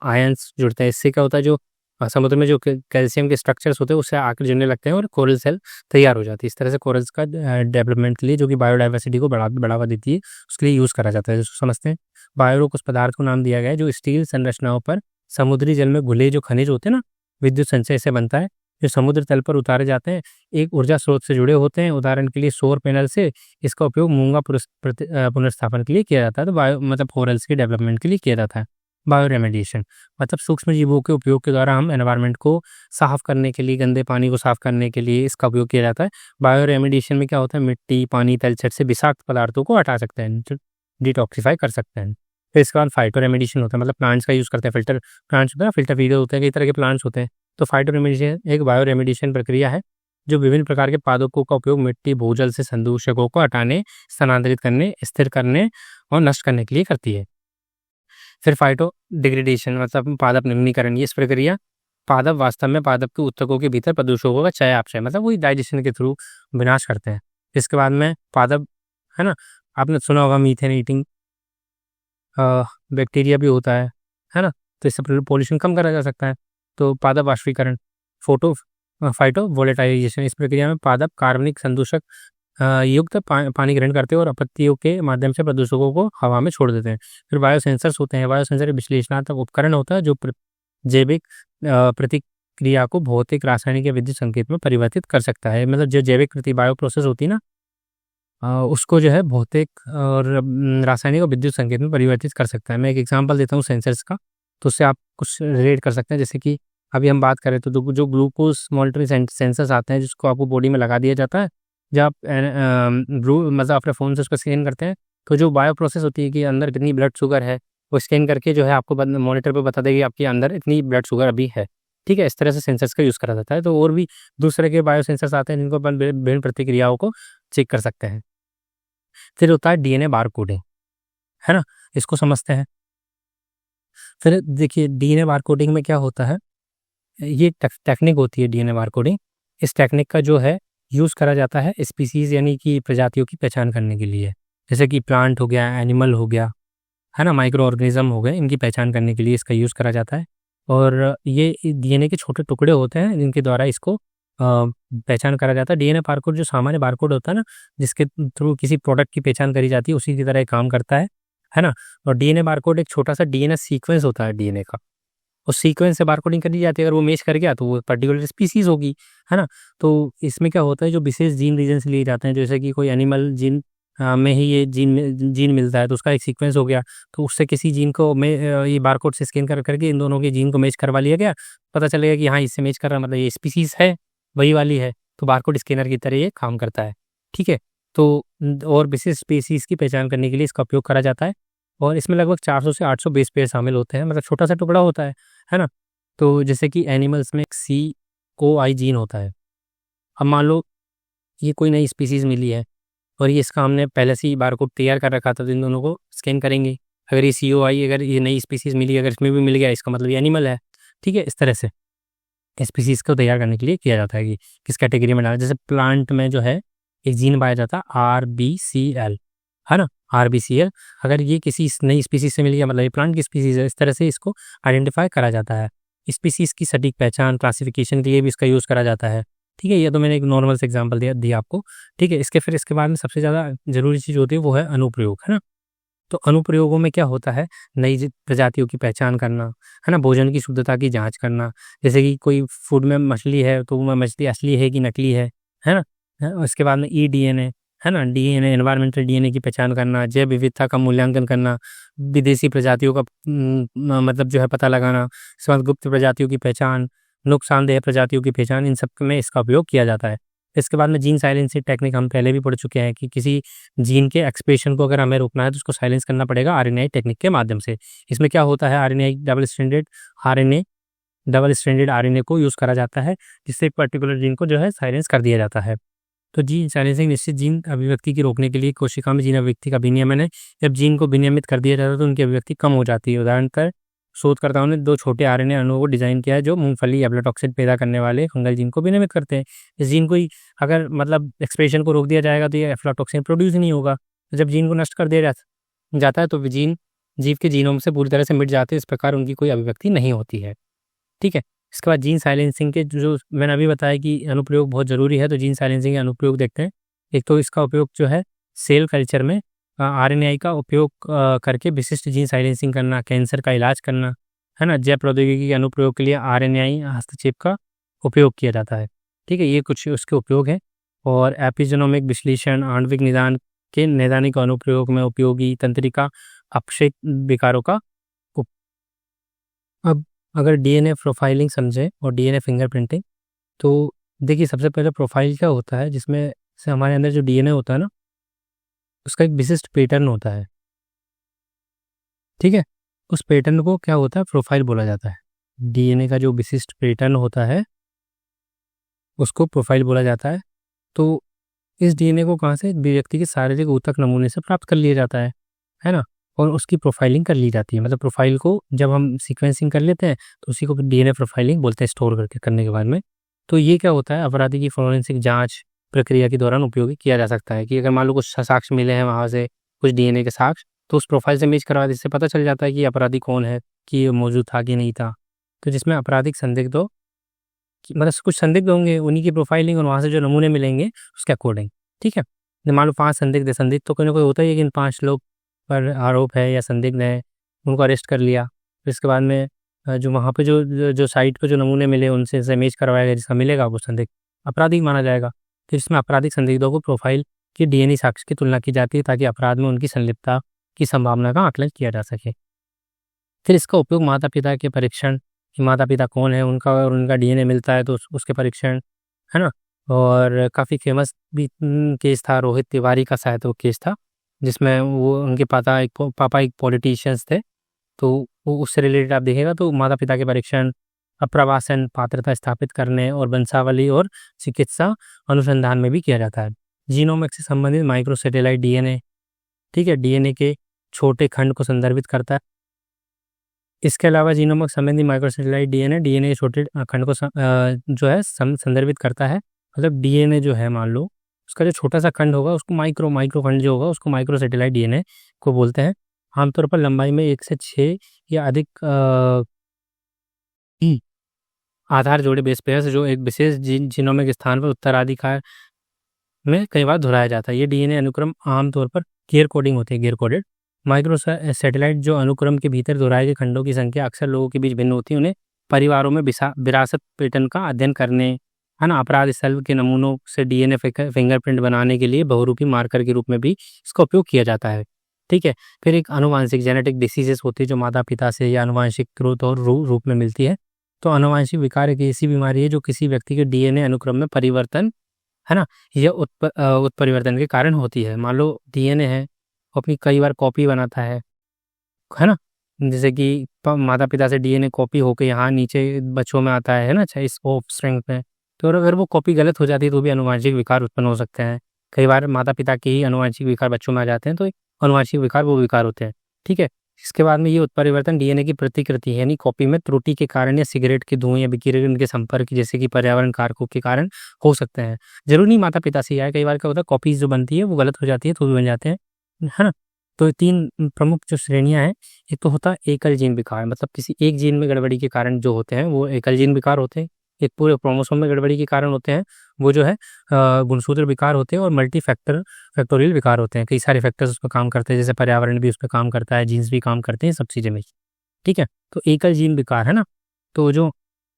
आयंस जुड़ते हैं। इससे क्या होता है, जो समुद्र में जो कैल्शियम के स्ट्रक्चर्स होते हैं उससे आकर जुड़ने लगते हैं और कोरल सेल तैयार हो जाती है। इस तरह से कोरल्स का डेवलपमेंट के लिए, जो कि बायोडाइवर्सिटी को बढ़ावा देती है, उसके लिए यूज़ करा जाता है। जिसको समझते हैं, बायोरॉक उस पदार्थ को नाम दिया गया है जो स्टील संरचनाओं पर समुद्री जल में घुले जो खनिज होते हैं ना, विद्युत संचय से बनता है, जो समुद्र तल पर उतारे जाते हैं, एक ऊर्जा स्रोत से जुड़े होते हैं, उदाहरण के लिए सौर पैनल से। इसका उपयोग मूंगा पुनर्स्थापन के लिए किया जाता है, तो मतलब कोरल्स के डेवलपमेंट के लिए किया जाता है। बायो रेमेडिएशन मतलब सूक्ष्म जीवों के उपयोग के द्वारा हम एनवायरनमेंट को साफ करने के लिए, गंदे पानी को साफ करने के लिए इसका उपयोग किया जाता है। बायो रेमेडिएशन में क्या होता है, मिट्टी, पानी, तलछट से विषाक्त पदार्थों को हटा सकते हैं, डिटॉक्सिफाई कर सकते हैं। फिर इसके बाद फाइटो रेमेडिएशन होता है, मतलब प्लांट्स का यूज़ करते हैं, फिल्टर प्लांट्स होता है, फिल्टर फीडर होते हैं, कई तरह के प्लांट्स होते हैं। तो फाइटो रेमेडिएशन एक बायो रेमेडिएशन प्रक्रिया है जो विभिन्न प्रकार के पादपों का उपयोग मिट्टी, भूजल से संदूषकों को हटाने, स्थानांतरित करने, स्थिर करने और नष्ट करने के लिए करती है। फिर फाइटो डिग्रेडेशन मतलब पादप निम्नीकरण, ये इस प्रक्रिया पादप वास्तव में पादप के ऊतकों के भीतर प्रदूषकों का चयापचय मतलब वही डाइजेशन के थ्रू विनाश करते हैं। इसके बाद में पादप, है ना, आपने सुना होगा मीथेन ईटिंग बैक्टीरिया भी होता है ना, तो इससे पोल्यूशन कम करा जा सकता है। तो पादप वाष्पीकरण, फाइटो वोलेटाइजेशन, इस प्रक्रिया में पादप कार्बनिक संदूषक युक्त पानी ग्रहण करते हैं और अपत्तियों के माध्यम से प्रदूषकों को हवा में छोड़ देते हैं। फिर बायोसेंसर्स होते हैं। बायोसेंसर एक विश्लेषणात्मक उपकरण होता है जो जैविक प्रतिक्रिया को भौतिक, रासायनिक या विद्युत संकेत में परिवर्तित कर सकता है। मतलब जो जैविक बायो प्रोसेस होती है ना, उसको जो है भौतिक और रासायनिक और विद्युत संकेत में परिवर्तित कर सकता है। मैं एक एग्जांपल देता हूँ सेंसर्स का, तो उससे आप कुछ रिलेट कर सकते हैं। जैसे कि अभी हम बात करें तो जो ग्लूकोज मॉनिटरिंग सेंसर्स आते हैं जिसको आपको बॉडी में लगा दिया जाता है, जब आप मतलब अपने फ़ोन से उसको स्कैन करते हैं, तो जो बायो प्रोसेस होती है कि अंदर कितनी ब्लड शुगर है, वो स्कैन करके जो है आपको मॉनिटर पे बता देगी आपके अंदर इतनी ब्लड शुगर अभी है। ठीक है, इस तरह से सेंसर्स का यूज़ करा जाता है। तो और भी दूसरे के बायो सेंसर्स आते हैं जिनको अपन विभिन्न प्रतिक्रियाओं को चेक कर सकते हैं। फिर होता है डीएनए बारकोडिंग, है ना, इसको समझते हैं। फिर देखिए डीएनए बारकोडिंग में क्या होता है, ये टेक्निक होती है डीएनए बारकोडिंग। इस टेक्निक का जो है यूज़ करा जाता है स्पीसीज़ यानी कि प्रजातियों की पहचान करने के लिए। जैसे कि प्लांट हो गया, एनिमल हो गया, है ना, माइक्रो ऑर्गेनिज्म हो गए, इनकी पहचान करने के लिए इसका यूज़ करा जाता है। और ये डीएनए के छोटे टुकड़े होते हैं जिनके द्वारा इसको पहचान करा जाता है। डीएनए बारकोड जो सामान्य बारकोड होता है ना, जिसके थ्रू किसी प्रोडक्ट की पहचान करी जाती है, उसी की तरह ये काम करता है ना। और डीएनए बारकोड एक छोटा सा डीएनए सीक्वेंस होता है डीएनए का, उस सीक्वेंस से बारकोडिंग करी जाती है। अगर वो मैच कर गया तो वो पर्टिकुलर स्पीसीज़ होगी, है ना। तो इसमें क्या होता है, जो विशेष जीन रीजन से लिए जाते हैं, जैसे कि कोई एनिमल जीन में ही ये जीन मिलता है तो उसका एक सीक्वेंस हो गया, तो उससे किसी जीन को ये बारकोड से स्कैन करके इन दोनों के जीन को मैच करवा लिया गया, पता चलेगा कि हाँ इससे मैच कर रहा मतलब ये स्पीसीज़ है, वही वाली है। तो बारकोड स्कैनर की तरह ये काम करता है। ठीक है, तो और विशेष स्पीसीज़ की पहचान करने के लिए इसका उपयोग करा जाता है। और इसमें लगभग 400 से 800 बेस पेयर शामिल होते हैं, मतलब छोटा सा टुकड़ा होता है ना। तो जैसे कि एनिमल्स में एक COI जीन होता है। अब मान लो ये कोई नई स्पीसीज़ मिली है और ये इसका हमने पहले से ही बारकोड तैयार कर रखा था, तो इन दोनों को स्कैन करेंगे। अगर ये COI अगर ये नई स्पीसीज़ मिली, अगर इसमें भी मिल गया, इसका मतलब ये एनिमल है। ठीक है, इस तरह से स्पीसीज़ को तैयार करने के लिए किया जाता है कि किस कैटेगरी में डाला। जैसे प्लांट में जो है एक जीन पाया जाता है RBCL, है ना, RBCL। अगर ये किसी नई स्पीसीज़ से मिल गया मतलब ये प्लांट की स्पीसीज़ है, इस तरह से इसको आइडेंटिफाई करा जाता है। स्पीसीज़ की सटीक पहचान, क्लासिफिकेशन के लिए भी इसका यूज़ करा जाता है। ठीक है, ये तो मैंने एक नॉर्मल से एग्जांपल दिया आपको। ठीक है, इसके बाद में सबसे ज़्यादा ज़रूरी चीज़ होती है वो है अनुप्रयोग, है ना। तो अनुप्रयोगों में क्या होता है, नई प्रजातियों की पहचान करना, है ना, भोजन की शुद्धता की जाँच करना। जैसे कि कोई फूड में मछली है तो वो मछली असली है कि नकली है ना। उसके बाद में eDNA, है ना, डीएनए एनवायरमेंटल डीएनए की पहचान करना, जैव विविधता का मूल्यांकन करना, विदेशी प्रजातियों का मतलब जो है पता लगाना, उसके बाद गुप्त प्रजातियों की पहचान, नुकसानदेह प्रजातियों की पहचान, इन सब में इसका उपयोग किया जाता है। इसके बाद में जीन साइलेंसिंग टेक्निक हम पहले भी पढ़ चुके हैं कि किसी जीन के एक्सप्रेशन को अगर हमें रोकना है तो उसको साइलेंस करना पड़ेगा आरएनए टेक्निक के माध्यम से। इसमें क्या होता है, डबल स्ट्रैंडेड आरएनए को यूज़ करा जाता है, जिससे एक पर्टिकुलर जीन को जो है साइलेंस कर दिया जाता है। तो जीन साइलेंसिंग निश्चित जीन अभिव्यक्ति की रोकने के लिए कोशिका में जीन अभिव्यक्ति का विनियमन है। जब जीन को विनियमित कर दिया जाता है तो उनकी अभिव्यक्ति कम हो जाती है। उदाहरण पर शोधकर्ताओं ने 2 छोटे आरएनए अणुओं को डिज़ाइन किया है जो मूंगफली एफ्लाटॉक्सिन पैदा करने वाले फंगल जीन को विनियमित करते हैं। इस जीन को ही अगर मतलब एक्सप्रेशन को रोक दिया जाएगा तो ये एफ्लाटॉक्सिन प्रोड्यूस ही नहीं होगा। तो जब जीन को नष्ट कर दिया जाता है तो जीव के जीनोम से पूरी तरह से मिट जाते हैं। इस प्रकार उनकी कोई अभिव्यक्ति नहीं होती है। ठीक है, इसके बाद जीन साइलेंसिंग के जो मैंने अभी बताया कि अनुप्रयोग बहुत ज़रूरी है, तो जीन साइलेंसिंग के अनुप्रयोग देखते हैं। एक तो इसका उपयोग जो है सेल कल्चर में आरएनए का उपयोग करके विशिष्ट जीन साइलेंसिंग करना, कैंसर का इलाज करना, है ना। जैव प्रौद्योगिकी के अनुप्रयोग के लिए आरएनए हस्तक्षेप का उपयोग किया जाता है। ठीक है, ये कुछ उसके उपयोग हैं। और एपिजेनोमिक विश्लेषण, आणविक निदान के नैदानिक अनुप्रयोग में उपयोगी तंत्रिका अपक्षय विकारों का अब अगर डीएनए प्रोफाइलिंग समझें और डीएनए फिंगरप्रिंटिंग, तो देखिए सबसे पहले प्रोफाइल क्या होता है, जिसमें से हमारे अंदर जो डीएनए होता है ना, उसका एक विशिष्ट पैटर्न होता है। ठीक है, उस पैटर्न को क्या होता है, प्रोफाइल बोला जाता है। डीएनए का जो विशिष्ट पैटर्न होता है उसको प्रोफाइल बोला जाता है। तो इस डीएनए को कहाँ से? व्यक्ति के शारीरिक ऊतक नमूने से प्राप्त कर लिया जाता है ना? और उसकी प्रोफाइलिंग कर ली जाती है। मतलब प्रोफाइल को जब हम सीक्वेंसिंग कर लेते हैं तो उसी को डीएनए प्रोफाइलिंग बोलते हैं, स्टोर करने के बाद में। तो ये क्या होता है, अपराधी की फोरेंसिक जांच प्रक्रिया के दौरान उपयोगी किया जा सकता है कि अगर मान लो कुछ साक्ष्य मिले हैं वहाँ से, कुछ डीएनए के साक्ष्य, तो उस प्रोफाइल से मैच करवा जिससे पता चल जाता है कि अपराधी कौन है, कि ये मौजूद था कि नहीं था। तो जिसमें आपराधिक संदिग्ध हो, मतलब कुछ संदिग्ध होंगे, उन्हीं की प्रोफाइलिंग और वहाँ से जो नमूने मिलेंगे उसके अकॉर्डिंग, ठीक है। मान लो 5 संदिग्ध है, संदिग्ध तो कोई ना कोई होता ही है, लेकिन 5 लोग पर आरोप है या संदिग्ध है, उनको अरेस्ट कर लिया। फिर इसके बाद में जो वहाँ पे जो साइट पे जो नमूने मिले उनसे से मैच करवाया गया, जिसका मिलेगा वो संदिग्ध आपराधिक माना जाएगा। फिर इसमें आपराधिक संदिग्धों को प्रोफाइल की डीएनए साक्ष्य की तुलना की जाती है ताकि अपराध में उनकी संलिप्तता की संभावना का आकलन किया जा सके। फिर इसका उपयोग माता पिता के परीक्षण, कि माता पिता कौन है उनका, और उनका डीएनए मिलता है तो उसके परीक्षण, है ना। और काफ़ी फेमस भी केस था, रोहित तिवारी का शायद वो केस था, जिसमें वो उनके पापा एक पॉलिटिशियंस थे। तो वो उससे रिलेटेड आप देखेगा तो माता पिता के परीक्षण, अप्रवासन पात्रता स्थापित करने और वंशावली और चिकित्सा अनुसंधान में भी किया जाता है। जीनोमिक्स से संबंधित माइक्रोसैटेलाइट डीएनए, ठीक है, डीएनए के छोटे खंड को संदर्भित करता है। इसके अलावा जीनोमिक्स संबंधी माइक्रोसैटेलाइट डीएनए के छोटे खंड को जो है संदर्भित करता है। मतलब डीएनए जो है, मान लो उसका जो छोटा सा खंड होगा उसको माइक्रो खंड जो होगा उसको माइक्रोसैटेलाइट डीएनए को बोलते हैं। आमतौर पर लंबाई में 1 से 6 या अधिक आधार जोड़े बेस पेयर्स जो एक विशेष जीनोमिक स्थान पर उत्तराधिकार में कई बार दोहराया जाता है। ये डीएनए अनुक्रम आमतौर पर गेयर कोडिंग होते हैं, गेयर कोडेड। माइक्रो सैटेलाइट जो अनुक्रम के भीतर दोहराए गए खंडों की संख्या अक्सर लोगों के बीच भिन्न होती है। उन्हें परिवारों में विरासत पैटर्न का अध्ययन करने, है ना, अपराध स्थल के नमूनों से डीएनए फिंगरप्रिंट बनाने के लिए बहुरूपी मार्कर के रूप में भी इसका उपयोग किया जाता है, ठीक है। फिर एक आनुवांशिक जेनेटिक डिसीजेस होती है जो माता पिता से या आनुवांशिक ग्रोथ और रूप में मिलती है। तो आनुवांशिक विकार एक ऐसी बीमारी है जो किसी व्यक्ति के डीएनए अनुक्रम में परिवर्तन, है ना, यह उत्परिवर्तन के कारण होती है। मान लो डीएनए है, वो अपनी कई बार कॉपी बनाता है ना। जैसे कि माता पिता से डीएनए कॉपी होकर यहाँ नीचे बच्चों में आता है ना, अच्छा इस ऑफस्प्रिंग पे। तो अगर वो कॉपी गलत हो जाती है तो भी आनुवांशिक विकार उत्पन्न हो सकते हैं। कई बार माता पिता के ही आनुवांशिक विकार बच्चों में आ जाते हैं, तो आनुवांशिक विकार वो विकार होते हैं, ठीक है। इसके बाद में ये उत्परिवर्तन डीएनए की प्रतिकृति है, यानी कॉपी में त्रुटि के कारण या सिगरेट के धुएं या विकिरण के संपर्क जैसे कि पर्यावरण कारकों के कारण हो सकते हैं। जरूरी नहीं माता पिता से आए, कई बार क्या होता है कॉपीज जो बनती है वो गलत हो जाती है तो भी बन जाते हैं, है ना। तो 3 प्रमुख जो श्रेणियां हैं, एक तो होता है एकल जीन विकार, मतलब किसी एक जीन में गड़बड़ी के कारण जो होते हैं वो एकल जीन विकार होते हैं। एक पूरे क्रोमोसोम में गड़बड़ी के कारण होते हैं, वो जो है गुणसूत्र विकार होते हैं। और फैक्टोरियल विकार होते हैं, कई सारे फैक्टर्स उस पर काम करते हैं, जैसे पर्यावरण भी उस पर काम करता है, जीन्स भी काम करते हैं, सब चीज़ें में, ठीक है। तो एकल जीन विकार है ना, तो जो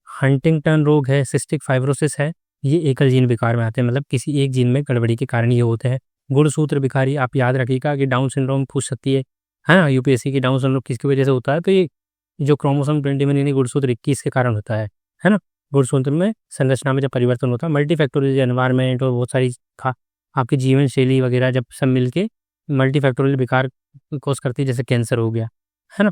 हंटिंगटन रोग है, सिस्टिक फाइब्रोसिस है, ये एकल जीन विकार में आते हैं, मतलब किसी एक जीन में गड़बड़ी के कारण ये होते हैं। गुणसूत्र विकारी आप याद रखिएगा कि डाउन सिंड्रोम पूछ सकती है ना, यूपीएससी की डाउन सिंड्रोम किसकी वजह से होता है, तो ये जो क्रोमोसोम 20 में यानी गुणसूत्र 21 के कारण होता है ना। गुणसूत्र में संरचना में जब परिवर्तन होता है, मल्टीफैक्टोरियल एनवायरनमेंट और बहुत सारी आपकी जीवन शैली वगैरह जब सब मिलके मल्टीफैक्टोरियल विकार कोस करती है, जैसे कैंसर हो गया, है ना।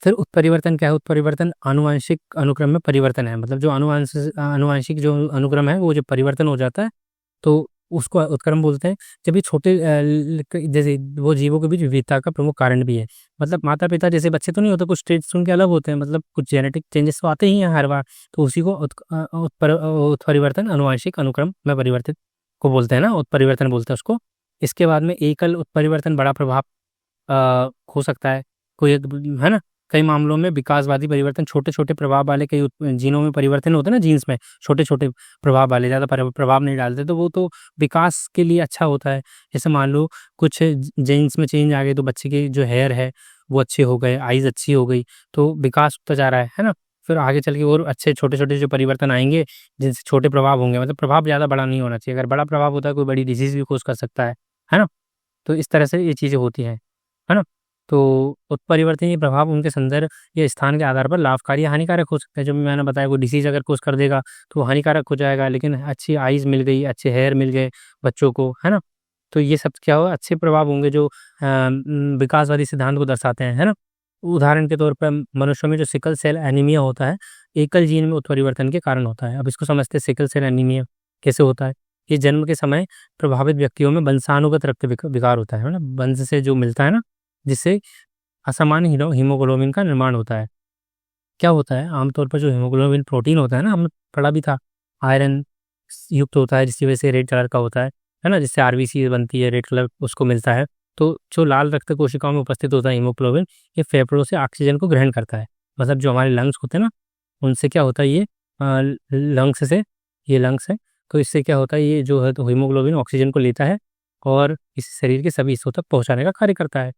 फिर उत्परिवर्तन क्या है? उत्परिवर्तन आनुवांशिक अनुक्रम में परिवर्तन है, मतलब जो आनुवांशिक जो अनुक्रम है वो जब परिवर्तन हो जाता है तो उसको उत्क्रम बोलते हैं। जब ये छोटे जैसे वो जीवों के बीच विविधता का प्रमुख कारण भी है। मतलब माता पिता जैसे बच्चे तो नहीं होते, कुछ ट्रेट्स उनके अलग होते हैं, मतलब कुछ जेनेटिक चेंजेस तो आते ही हैं हर बार, तो उसी को उत्परिवर्तन आनुवांशिक अनुक्रम में परिवर्तित को बोलते हैं ना, उत्परिवर्तन बोलते हैं उसको। इसके बाद में एकल उत्परिवर्तन बड़ा प्रभाव हो सकता है, कोई है ना। कई मामलों में विकासवादी परिवर्तन छोटे छोटे प्रभाव वाले कई जीनों में परिवर्तन होते हैं ना, जीन्स में छोटे छोटे प्रभाव वाले, ज़्यादा प्रभाव नहीं डालते, तो वो तो विकास के लिए अच्छा होता है। जैसे मान लो कुछ जीन्स में चेंज आ गए तो बच्चे के जो हेयर है वो अच्छे हो गए, आइज़ अच्छी हो गई, तो विकास होता जा रहा है ना। फिर आगे चल के और अच्छे छोटे छोटे जो परिवर्तन आएंगे जिनसे छोटे प्रभाव होंगे, मतलब प्रभाव ज़्यादा बड़ा नहीं होना चाहिए, अगर बड़ा प्रभाव होता है कोई बड़ी डिजीज़ भी कोस कर सकता है ना। तो इस तरह से ये चीज़ें होती हैं, है ना। तो उत्परिवर्तनीय प्रभाव उनके संदर्भ या स्थान के आधार पर लाभकारी या हानिकारक हो सकता है। जो मैंने बताया, कोई डिसीज़ अगर कोस कर देगा तो वो हानिकारक हो जाएगा, लेकिन अच्छी आइज़ मिल गई, अच्छे हेयर मिल गए बच्चों को, है ना। तो ये सब क्या होगा, अच्छे प्रभाव होंगे जो विकासवादी सिद्धांत को दर्शाते हैं, है ना। उदाहरण के तौर पर मनुष्यों में जो सिकल सेल एनीमिया होता है, एकल जीन में उत्परिवर्तन के कारण होता है। अब इसको समझते हैं सिकल सेल एनीमिया कैसे होता है। ये जन्म के समय प्रभावित व्यक्तियों में वंशानुगत रक्त विकार होता है ना, वंश से जो मिलता है ना, जिससे असामान्य हीमोग्लोबिन का निर्माण होता है। क्या होता है, आमतौर पर जो हीमोग्लोबिन प्रोटीन होता है ना, हमने पढ़ा भी था, आयरन युक्त होता है, जिसकी वजह से रेड कलर का होता है ना, जिससे आरबीसी बनती है, रेड कलर उसको मिलता है। तो जो लाल रक्त कोशिकाओं में उपस्थित होता है हीमोग्लोबिन, ये फेफड़ों से ऑक्सीजन को ग्रहण करता है। मतलब जो हमारे लंग्स होते हैं ना, उनसे क्या होता है, ये लंग्स से, ये लंग्स है, तो इससे क्या होता है, ये जो है तो हीमोग्लोबिन ऑक्सीजन को लेता है और इस शरीर के सभी हिस्सों तक पहुंचाने का कार्य करता है।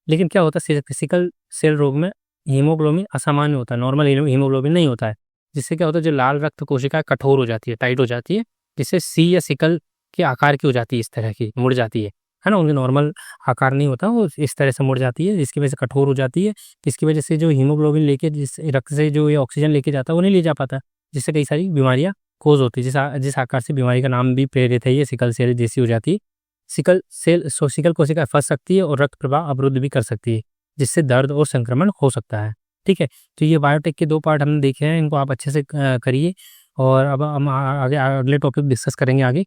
लेकिन क्या होता है, सिकल सेल रोग में हीमोग्लोबिन असामान्य होता है, नॉर्मल हीमोग्लोबिन नहीं होता है, जिससे क्या होता है, जो लाल रक्त कोशिका कठोर हो जाती है, टाइट हो जाती है, जिससे सी या सिकल के आकार की हो जाती है, इस तरह की मुड़ जाती है ना, उनके नॉर्मल आकार नहीं होता, वो इस तरह से मुड़ जाती है, जिसकी वजह से कठोर हो जाती है, जिसकी वजह से जो हीमोग्लोबिन लेके, जिस रक्त से जो ये ऑक्सीजन लेके जाता है वो नहीं ले जा पाता, जिससे कई सारी बीमारियां कोज होती है। जिस आकार से बीमारी का नाम भी प्रेरित है, ये सिकल सेल जैसी हो जाती है। सिकल कोशिका फंस सकती है और रक्त प्रवाह अवरुद्ध भी कर सकती है, जिससे दर्द और संक्रमण हो सकता है। ठीक है, तो ये बायोटेक के 2 पार्ट हमने देखे हैं, इनको आप अच्छे से करिए और अब हम आगे अगले टॉपिक डिस्कस करेंगे आगे।